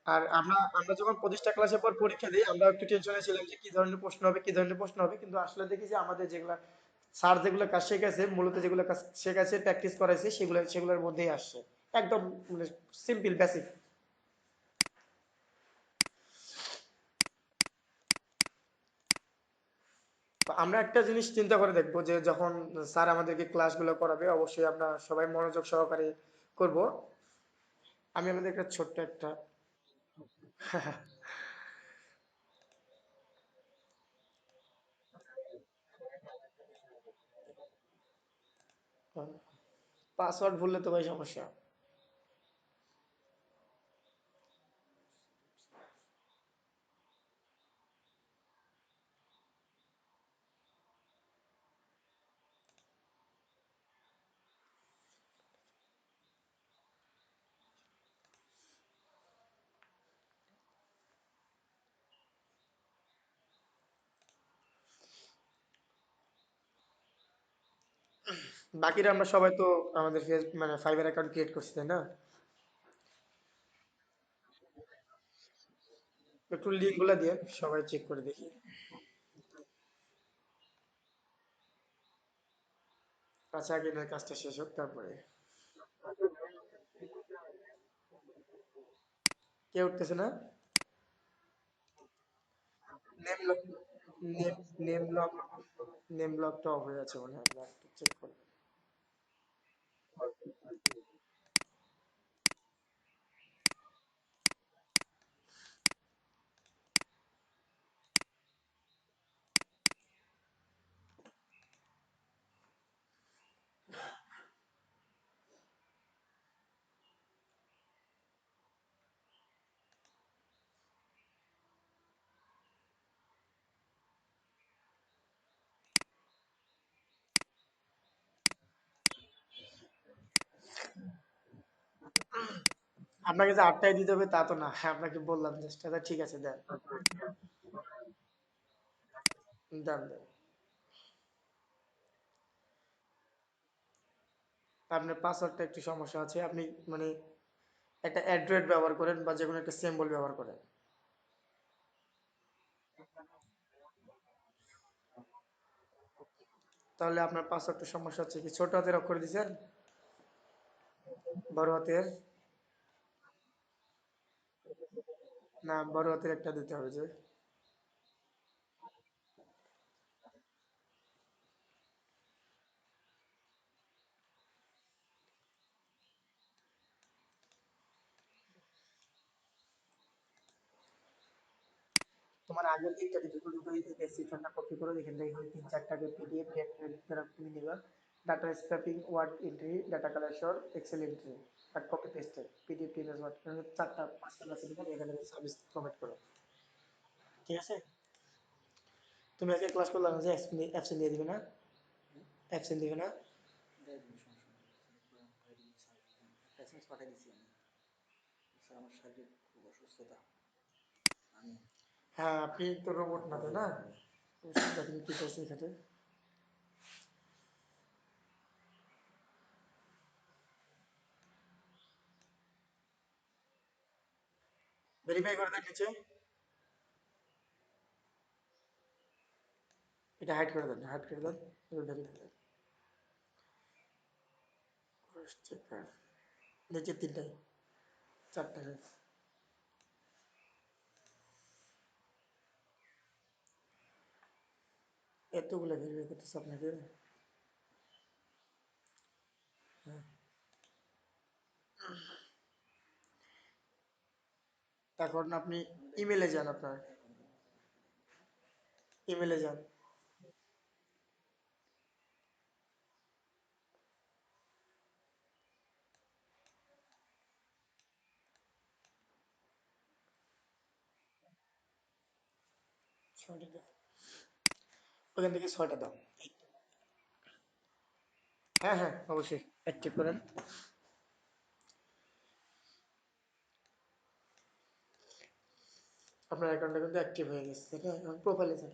আর আমরা আমরা যখন 25টা ক্লাসের পর পরীক্ষা দিই আমরা একটু টেনশনে ছিলাম যে কি ধরনের প্রশ্ন হবে, কি ধরনের প্রশ্ন হবে, কিন্তু আসলে দেখি যে আমাদের যেগুলা স্যার যেগুলো কাজ শেখাচ্ছে, মূলত যেগুলো কাজ শেখাচ্ছে প্র্যাকটিস করাইছে সেগুলোর মধ্যেই আসছে, একদম মানে সিম্পল বেসিক। তো আমরা একটা জিনিস চিন্তা করে দেখবো যে যখন স্যার আমাদেরকে ক্লাসগুলো করাবে অবশ্যই আমরা সবাই মনোযোগ সহকারে করব। আমি আমাদের একটা ছোট্ট একটা পাসওয়ার্ড ভুললে তো ভাই সমস্যা। বাকিরা আমরা সবাই তো আমাদের ফেস মানে ফাইবার অ্যাকাউন্ট ক্রিয়েট করছি, তাই না? একটু লিঙ্ক গুলা দিয়ে সবাই চেক করে দেখি। আচ্ছা, আগে না কাজটা শেষ হোক তারপরে। কে উঠতেছে না? Name lock, name name lock, name লকটা অফ হয়ে আছে মনে হয়, আপনার একটু চেক করুন। আপনাকে যে 8টায় দিতে হবে তা তো না, হ্যাঁ আপনাকে বললাম জাস্ট। আচ্ছা ঠিক আছে, দেন দেন দেন। আপনার পাসওয়ার্ডটা একটু সমস্যা আছে, আপনি মানে একটা অ্যাড্রয়েড ব্যবহার করেন বা যে কোনো একটা সিম্বল ব্যবহার করেন। তাহলে আপনার পাসওয়ার্ডটা সমস্যা হচ্ছে কি, ছোট হাতের অক্ষর দিছেন, বড় হাতের? না, বড় হাতের একটা দিতে হবে যে। তোমার আগের দিকটা দুটো দুটো ডেসক্রিপশনটা কপি করে এখান থেকে 3-4টাকে পিডিএফ তুমি নিবা। Data scraping, word entry, data collection, excel entry, আর কপি পেস্টে পিডিএফ ইমেজ ওয়ার্ড, চারটা পাঁচটা আছে, দিবেন এখানে সার্ভিস প্রোভাইড করো। ঠিক আছে? তুমি আজকে ক্লাস করলে যে অ্যাবসেন্ট দিয়ে দিবে না, অ্যাবসেন্ট দিবে না। হ্যাঁ, আপনি তো রোবট না, তাই না? দেখেন কি করছে এখানে, ভেরিফাই করে দেন নিচে। এটা হাইড করে দেন, হাইড করে দেন, ভেরিফাই। চেকার নিচে তিনটাই, চারটা। এতগুলো ভেরিফাই করতেছে আপনাকে? এখন আপনি ইমেলে যান, আপনার ইমেলে যান। ছয়টা দাও, ওখান থেকে ছয়টা দাও। হ্যাঁ হ্যাঁ, অবশ্যই অ্যাক্টিভ করেন। আপনার অ্যাকাউন্টটা কিন্তু অ্যাক্টিভ হয়ে গেছে, তাই না? এখন প্রোফাইলে যান,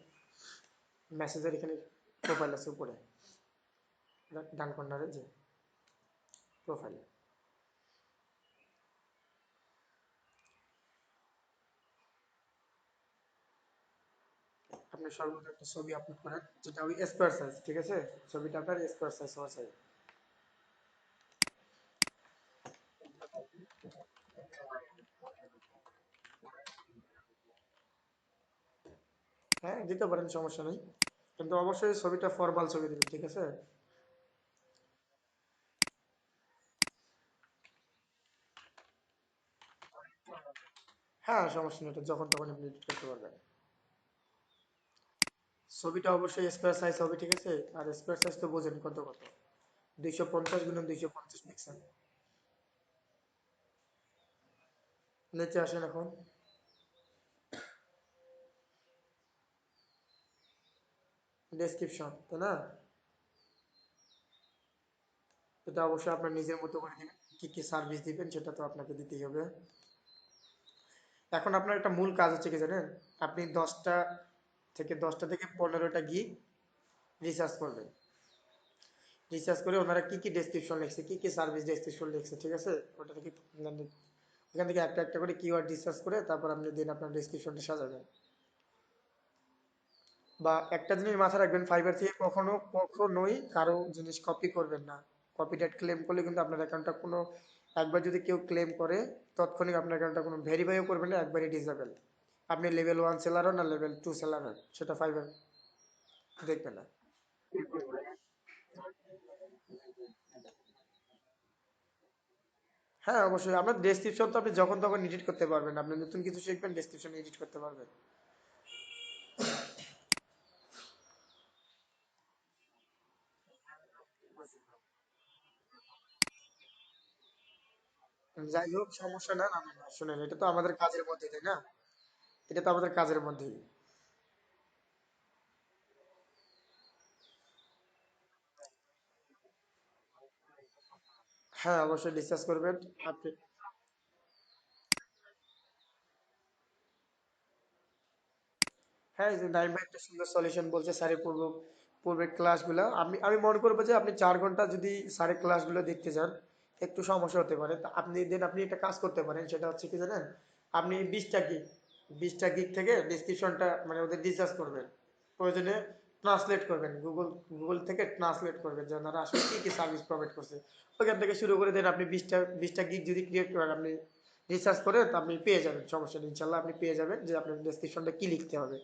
মেসেজের এখানে প্রোফাইল আছে উপরে, ডান কর্নারে যে প্রোফাইল, আপনি সর্বদা একটা ছবি আপলোড করেন, যেটা ওই স্কোয়ার সাইজ, ঠিক আছে? ছবিটা আপনার স্কোয়ার সাইজ হওয়া চাই। হ্যাঁ দিতে পারেন, সমস্যা নেই, কিন্তু অবশ্যই ছবিটা ফরমাল ছবি দিবেন, ঠিক আছে? হ্যাঁ সমস্যা নেই, এটা যখন তখন আপনি এডিট করতে পারবেন। ছবিটা অবশ্যই স্কোয়ার সাইজ হবে, ঠিক আছে? আর স্কোয়ার সাইজ তো বোঝেন কত কত, 250 × 250 পিক্সেল। নিচে আসেন এখন, ডেসক্রিপশন, তাই না? এটা অবশ্যই আপনার নিজের মতো করে দিবেন, কি কি সার্ভিস দিবেন সেটা তো আপনাকে দিতেই হবে। এখন আপনার একটা মূল কাজ হচ্ছে কি জানেন, আপনি 10টা থেকে 15টা গিগ রিসার্চ করবেন। রিসার্চ করে ওনারা কি কি ডেসক্রিপশন লিখছে, কি কি সার্ভিস ডেসক্রিপশন লিখছে, ঠিক আছে? ওটা থেকে ওখান থেকে একটা একটা করে কিওয়ার্ড রিসার্চ করে তারপর আপনি দিন আপনার ডেসক্রিপশনটা সাজাবেন। বা একটা জিনিস মাথায় রাখবেন, ফাইবার থেকে কখনো কখনোই কারো জিনিস কপি করবেন না। কপিরাইট ক্লেম করলে কিন্তু আপনার অ্যাকাউন্টটা কোনো, একবার যদি কেউ ক্লেম করে তৎক্ষণিক আপনার অ্যাকাউন্টটা কোনো ভেরিফাইও করবেন না, একবারই ডিসেবল। আপনি লেভেল 1 সেলার হন না লেভেল 2 সেলার হন, সেটা ফাইবার দেখবে না। হ্যাঁ অবশ্যই, আপনার ডেসক্রিপশন তো আপনি যখন তখন এডিট করতে পারবেন, আপনি নতুন কিছু শিখবেন ডেসক্রিপশন এডিট করতে পারবেন। যাই হোক, সমস্যা না, না না না, শুনেন, এটা তো আমাদের কাজের মধ্যে, তাই না? এটা তো আমাদের কাজের মধ্যেই। হ্যাঁ অবশ্যই ডিসকাস করবেন আপনি। হ্যাঁ, এই যে নাইম ভাই একটা সুন্দর সলিউশন বলছে, স্যারের পূর্বের ক্লাসগুলো, আমি মনে করবো যে আপনি 4 ঘন্টা যদি স্যারের ক্লাসগুলো দেখতে যান একটু সমস্যা হতে পারে, তা আপনি একটা কাজ করতে পারেন, সেটা হচ্ছে কি জানেন, আপনি 20টা গিগ থেকে ডিসক্রিপশনটা মানে ওদের রিসার্চ করবেন, প্রয়োজনে ট্রান্সলেট করবেন, গুগল থেকে ট্রান্সলেট করবেন যে ওনারা আসলে কি কি সার্ভিস প্রোভাইড করছে। ওইখান থেকে শুরু করে দেন, আপনি 20টা গিগ যদি ক্রিয়েট করেন, আপনি রিসার্চ করে তো আপনি পেয়ে যাবেন, সমস্যা নেই, ইনশাল্লাহ আপনি পেয়ে যাবেন যে আপনার ডেসক্রিপশনটা কি লিখতে হবে।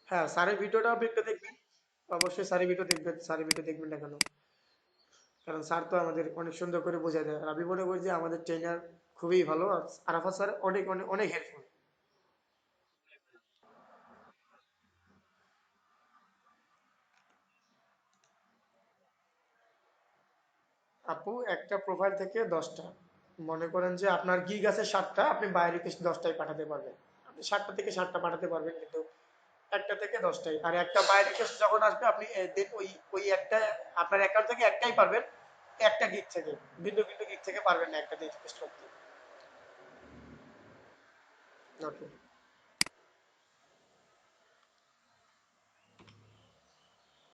হ্যাঁ স্যারের ভিডিওটা আপনি একটু দেখবেন, অবশ্যই স্যারের ভিডিও দেখবেন, স্যারের ভিডিও দেখবেন না কেন? কারণ স্যার তো আমাদের অনেক সুন্দর করে বোঝায় দেয়, আর আমি মনে করি যে আমাদের ট্রেনার খুবই ভালো, আর আরাফাত স্যার অনেক অনেক অনেক হেল্পফুল। আপু একটা প্রোফাইল থেকে 10টা, মনে করেন যে আপনার গিগ আছে 7টা, আপনি বাইরে রিকোয়েস্ট 10টাই পাঠাতে পারবেন, আপনি 7টা থেকে 7টা পাঠাতে পারবেন, কিন্তু একটা থেকে 10টাই, আর একটা বাইরে রিকোয়েস্ট যখন আসবে আপনি দেন ওই ওই একটা আপনার অ্যাকাউন্ট থেকে একটাই পারবেন, একটা গিগ থেকে, ভিন্ন ভিন্ন গিগ থেকে পারবেন না একটা রিকোয়েস্ট করতে। ওকে।